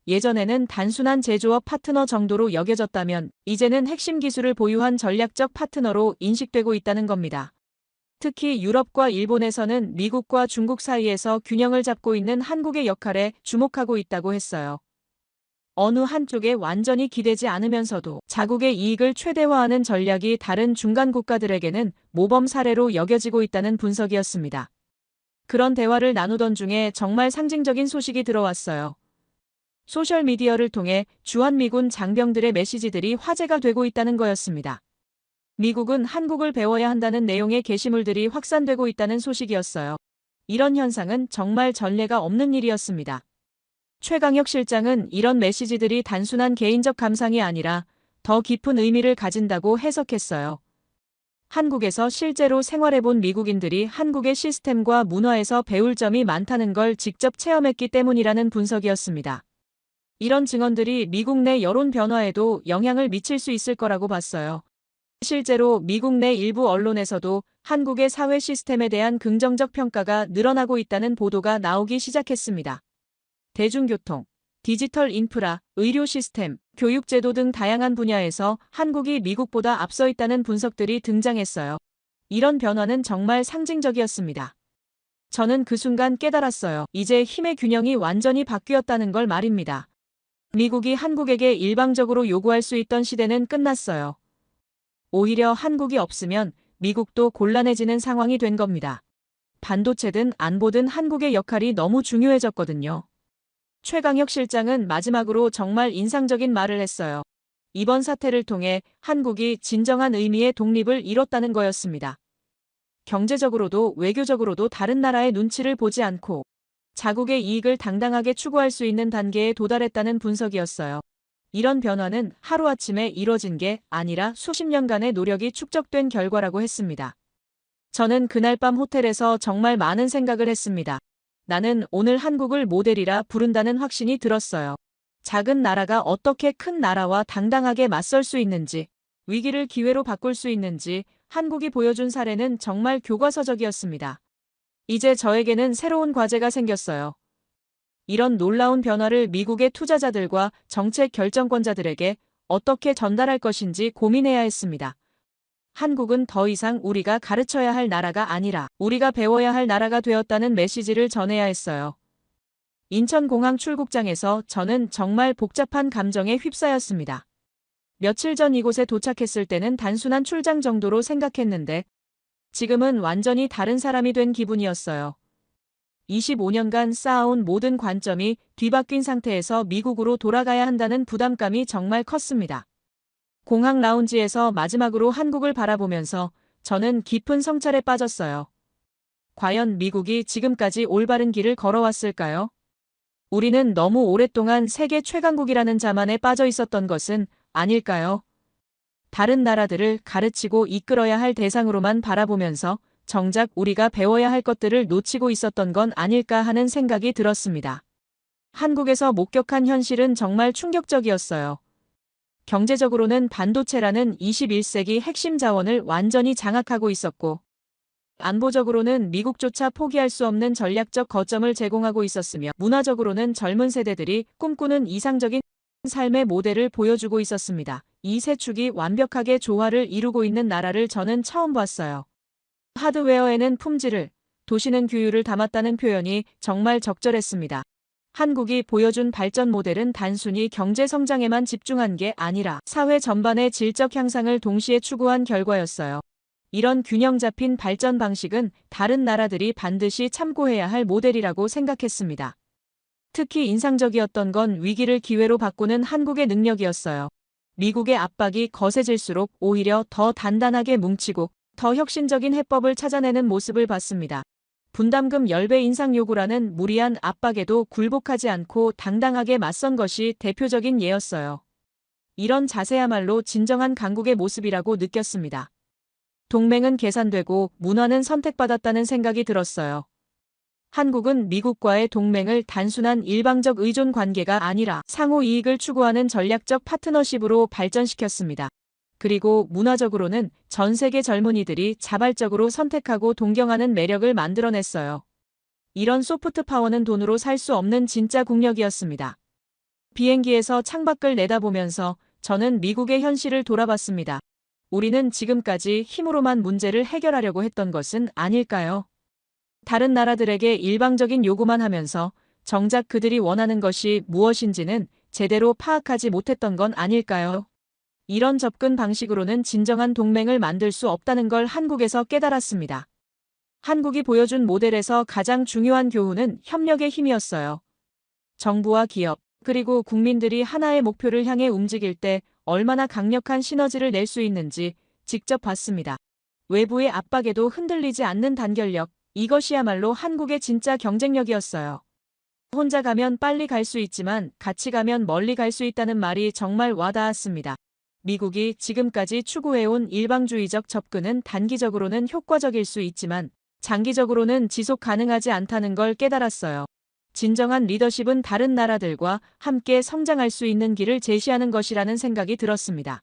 S3: 예전에는 단순한 제조업 파트너 정도로 여겨졌다면 이제는 핵심 기술을 보유한 전략적 파트너로 인식되고 있다는 겁니다. 특히 유럽과 일본에서는 미국과 중국 사이에서 균형을 잡고 있는 한국의 역할에 주목하고 있다고 했어요. 어느 한쪽에 완전히 기대지 않으면서도 자국의 이익을 최대화하는 전략이 다른 중간 국가들에게는 모범 사례로 여겨지고 있다는 분석이었습니다. 그런 대화를 나누던 중에 정말 상징적인 소식이 들어왔어요. 소셜미디어를 통해 주한미군 장병들의 메시지들이 화제가 되고 있다는 거였습니다. 미국은 한국을 배워야 한다는 내용의 게시물들이 확산되고 있다는 소식이었어요. 이런 현상은 정말 전례가 없는 일이었습니다. 최강혁 실장은 이런 메시지들이 단순한 개인적 감상이 아니라 더 깊은 의미를 가진다고 해석했어요. 한국에서 실제로 생활해본 미국인들이 한국의 시스템과 문화에서 배울 점이 많다는 걸 직접 체험했기 때문이라는 분석이었습니다. 이런 증언들이 미국 내 여론 변화에도 영향을 미칠 수 있을 거라고 봤어요. 실제로 미국 내 일부 언론에서도 한국의 사회 시스템에 대한 긍정적 평가가 늘어나고 있다는 보도가 나오기 시작했습니다. 대중교통, 디지털 인프라, 의료 시스템, 교육제도 등 다양한 분야에서 한국이 미국보다 앞서 있다는 분석들이 등장했어요. 이런 변화는 정말 상징적이었습니다. 저는 그 순간 깨달았어요. 이제 힘의 균형이 완전히 바뀌었다는 걸 말입니다. 미국이 한국에게 일방적으로 요구할 수 있던 시대는 끝났어요. 오히려 한국이 없으면 미국도 곤란해지는 상황이 된 겁니다. 반도체든 안보든 한국의 역할이 너무 중요해졌거든요. 최강혁 실장은 마지막으로 정말 인상적인 말을 했어요. 이번 사태를 통해 한국이 진정한 의미의 독립을 이뤘다는 거였습니다. 경제적으로도 외교적으로도 다른 나라의 눈치를 보지 않고 자국의 이익을 당당하게 추구할 수 있는 단계에 도달했다는 분석이었어요. 이런 변화는 하루아침에 이뤄진 게 아니라 수십 년간의 노력이 축적된 결과라고 했습니다. 저는 그날 밤 호텔에서 정말 많은 생각을 했습니다. 나는 오늘 한국을 모델이라 부른다는 확신이 들었어요. 작은 나라가 어떻게 큰 나라와 당당하게 맞설 수 있는지, 위기를 기회로 바꿀 수 있는지 한국이 보여준 사례는 정말 교과서적이었습니다. 이제 저에게는 새로운 과제가 생겼어요. 이런 놀라운 변화를 미국의 투자자들과 정책 결정권자들에게 어떻게 전달할 것인지 고민해야 했습니다. 한국은 더 이상 우리가 가르쳐야 할 나라가 아니라 우리가 배워야 할 나라가 되었다는 메시지를 전해야 했어요. 인천공항 출국장에서 저는 정말 복잡한 감정에 휩싸였습니다. 며칠 전 이곳에 도착했을 때는 단순한 출장 정도로 생각했는데 지금은 완전히 다른 사람이 된 기분이었어요. 25년간 쌓아온 모든 관점이 뒤바뀐 상태에서 미국으로 돌아가야 한다는 부담감이 정말 컸습니다. 공항 라운지에서 마지막으로 한국을 바라보면서 저는 깊은 성찰에 빠졌어요. 과연 미국이 지금까지 올바른 길을 걸어왔을까요? 우리는 너무 오랫동안 세계 최강국이라는 자만에 빠져 있었던 것은 아닐까요? 다른 나라들을 가르치고 이끌어야 할 대상으로만 바라보면서 정작 우리가 배워야 할 것들을 놓치고 있었던 건 아닐까 하는 생각이 들었습니다. 한국에서 목격한 현실은 정말 충격적이었어요. 경제적으로는 반도체라는 21세기 핵심 자원을 완전히 장악하고 있었고, 안보적으로는 미국조차 포기할 수 없는 전략적 거점을 제공하고 있었으며, 문화적으로는 젊은 세대들이 꿈꾸는 이상적인 삶의 모델을 보여주고 있었습니다. 이 세 축이 완벽하게 조화를 이루고 있는 나라를 저는 처음 봤어요. 하드웨어에는 품질을, 도시는 규율을 담았다는 표현이 정말 적절했습니다. 한국이 보여준 발전 모델은 단순히 경제 성장에만 집중한 게 아니라 사회 전반의 질적 향상을 동시에 추구한 결과였어요. 이런 균형 잡힌 발전 방식은 다른 나라들이 반드시 참고해야 할 모델이라고 생각했습니다. 특히 인상적이었던 건 위기를 기회로 바꾸는 한국의 능력이었어요. 미국의 압박이 거세질수록 오히려 더 단단하게 뭉치고 더 혁신적인 해법을 찾아내는 모습을 봤습니다. 분담금 10배 인상 요구라는 무리한 압박에도 굴복하지 않고 당당하게 맞선 것이 대표적인 예였어요. 이런 자세야말로 진정한 강국의 모습이라고 느꼈습니다. 동맹은 계산되고 문화는 선택받았다는 생각이 들었어요. 한국은 미국과의 동맹을 단순한 일방적 의존 관계가 아니라 상호 이익을 추구하는 전략적 파트너십으로 발전시켰습니다. 그리고 문화적으로는 전 세계 젊은이들이 자발적으로 선택하고 동경하는 매력을 만들어냈어요. 이런 소프트 파워는 돈으로 살 수 없는 진짜 국력이었습니다. 비행기에서 창밖을 내다보면서 저는 미국의 현실을 돌아봤습니다. 우리는 지금까지 힘으로만 문제를 해결하려고 했던 것은 아닐까요? 다른 나라들에게 일방적인 요구만 하면서 정작 그들이 원하는 것이 무엇인지는 제대로 파악하지 못했던 건 아닐까요? 이런 접근 방식으로는 진정한 동맹을 만들 수 없다는 걸 한국에서 깨달았습니다. 한국이 보여준 모델에서 가장 중요한 교훈은 협력의 힘이었어요. 정부와 기업, 그리고 국민들이 하나의 목표를 향해 움직일 때 얼마나 강력한 시너지를 낼 수 있는지 직접 봤습니다. 외부의 압박에도 흔들리지 않는 단결력, 이것이야말로 한국의 진짜 경쟁력이었어요. 혼자 가면 빨리 갈 수 있지만 같이 가면 멀리 갈 수 있다는 말이 정말 와닿았습니다. 미국이 지금까지 추구해온 일방주의적 접근은 단기적으로는 효과적일 수 있지만 장기적으로는 지속 가능하지 않다는 걸 깨달았어요. 진정한 리더십은 다른 나라들과 함께 성장할 수 있는 길을 제시하는 것이라는 생각이 들었습니다.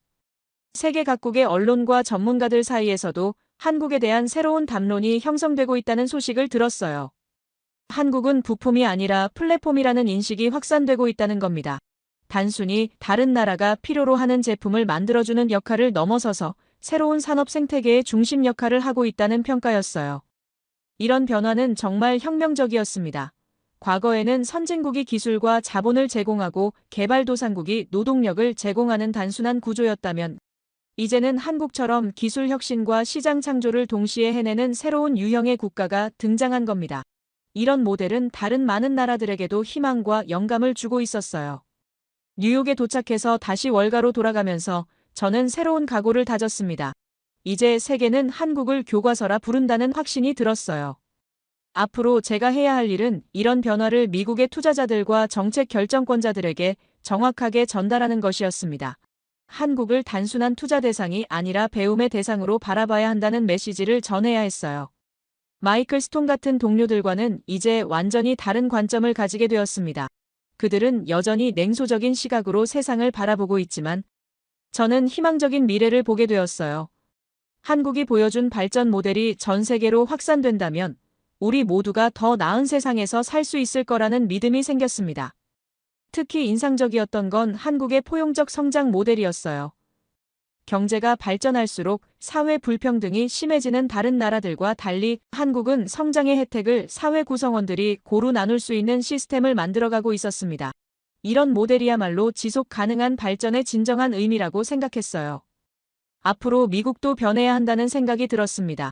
S3: 세계 각국의 언론과 전문가들 사이에서도 한국에 대한 새로운 담론이 형성되고 있다는 소식을 들었어요. 한국은 부품이 아니라 플랫폼이라는 인식이 확산되고 있다는 겁니다. 단순히 다른 나라가 필요로 하는 제품을 만들어주는 역할을 넘어서서 새로운 산업 생태계의 중심 역할을 하고 있다는 평가였어요. 이런 변화는 정말 혁명적이었습니다. 과거에는 선진국이 기술과 자본을 제공하고 개발도상국이 노동력을 제공하는 단순한 구조였다면 이제는 한국처럼 기술 혁신과 시장 창조를 동시에 해내는 새로운 유형의 국가가 등장한 겁니다. 이런 모델은 다른 많은 나라들에게도 희망과 영감을 주고 있었어요. 뉴욕에 도착해서 다시 월가로 돌아가면서 저는 새로운 각오를 다졌습니다. 이제 세계는 한국을 교과서라 부른다는 확신이 들었어요. 앞으로 제가 해야 할 일은 이런 변화를 미국의 투자자들과 정책 결정권자들에게 정확하게 전달하는 것이었습니다. 한국을 단순한 투자 대상이 아니라 배움의 대상으로 바라봐야 한다는 메시지를 전해야 했어요. 마이클 스톤 같은 동료들과는 이제 완전히 다른 관점을 가지게 되었습니다. 그들은 여전히 냉소적인 시각으로 세상을 바라보고 있지만 저는 희망적인 미래를 보게 되었어요. 한국이 보여준 발전 모델이 전 세계로 확산된다면 우리 모두가 더 나은 세상에서 살 수 있을 거라는 믿음이 생겼습니다. 특히 인상적이었던 건 한국의 포용적 성장 모델이었어요. 경제가 발전할수록 사회 불평등이 심해지는 다른 나라들과 달리 한국은 성장의 혜택을 사회 구성원들이 고루 나눌 수 있는 시스템을 만들어가고 있었습니다. 이런 모델이야말로 지속 가능한 발전의 진정한 의미라고 생각했어요. 앞으로 미국도 변해야 한다는 생각이 들었습니다.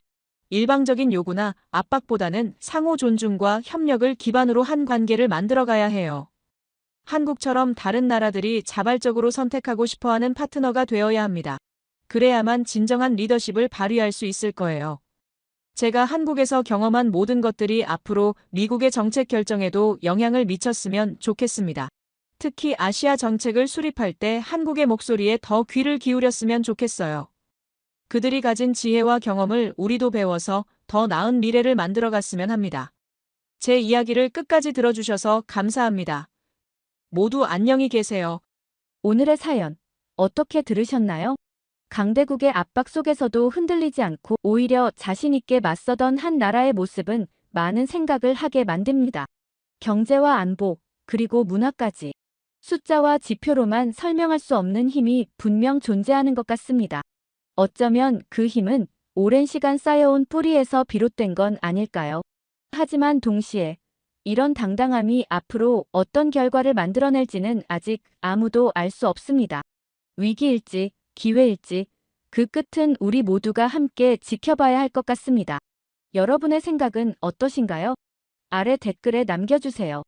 S3: 일방적인 요구나 압박보다는 상호 존중과 협력을 기반으로 한 관계를 만들어가야 해요. 한국처럼 다른 나라들이 자발적으로 선택하고 싶어하는 파트너가 되어야 합니다. 그래야만 진정한 리더십을 발휘할 수 있을 거예요. 제가 한국에서 경험한 모든 것들이 앞으로 미국의 정책 결정에도 영향을 미쳤으면 좋겠습니다. 특히 아시아 정책을 수립할 때 한국의 목소리에 더 귀를 기울였으면 좋겠어요. 그들이 가진 지혜와 경험을 우리도 배워서 더 나은 미래를 만들어갔으면 합니다. 제 이야기를 끝까지 들어주셔서 감사합니다. 모두 안녕히 계세요.
S2: 오늘의 사연 어떻게 들으셨나요? 강대국의 압박 속에서도 흔들리지 않고 오히려 자신 있게 맞서던 한 나라의 모습은 많은 생각을 하게 만듭니다. 경제와 안보, 그리고 문화까지 숫자와 지표로만 설명할 수 없는 힘이 분명 존재하는 것 같습니다. 어쩌면 그 힘은 오랜 시간 쌓여온 뿌리에서 비롯된 건 아닐까요? 하지만 동시에 이런 당당함이 앞으로 어떤 결과를 만들어낼지는 아직 아무도 알 수 없습니다. 위기일지 기회일지 그 끝은 우리 모두가 함께 지켜봐야 할 것 같습니다. 여러분의 생각은 어떠신가요? 아래 댓글에 남겨주세요.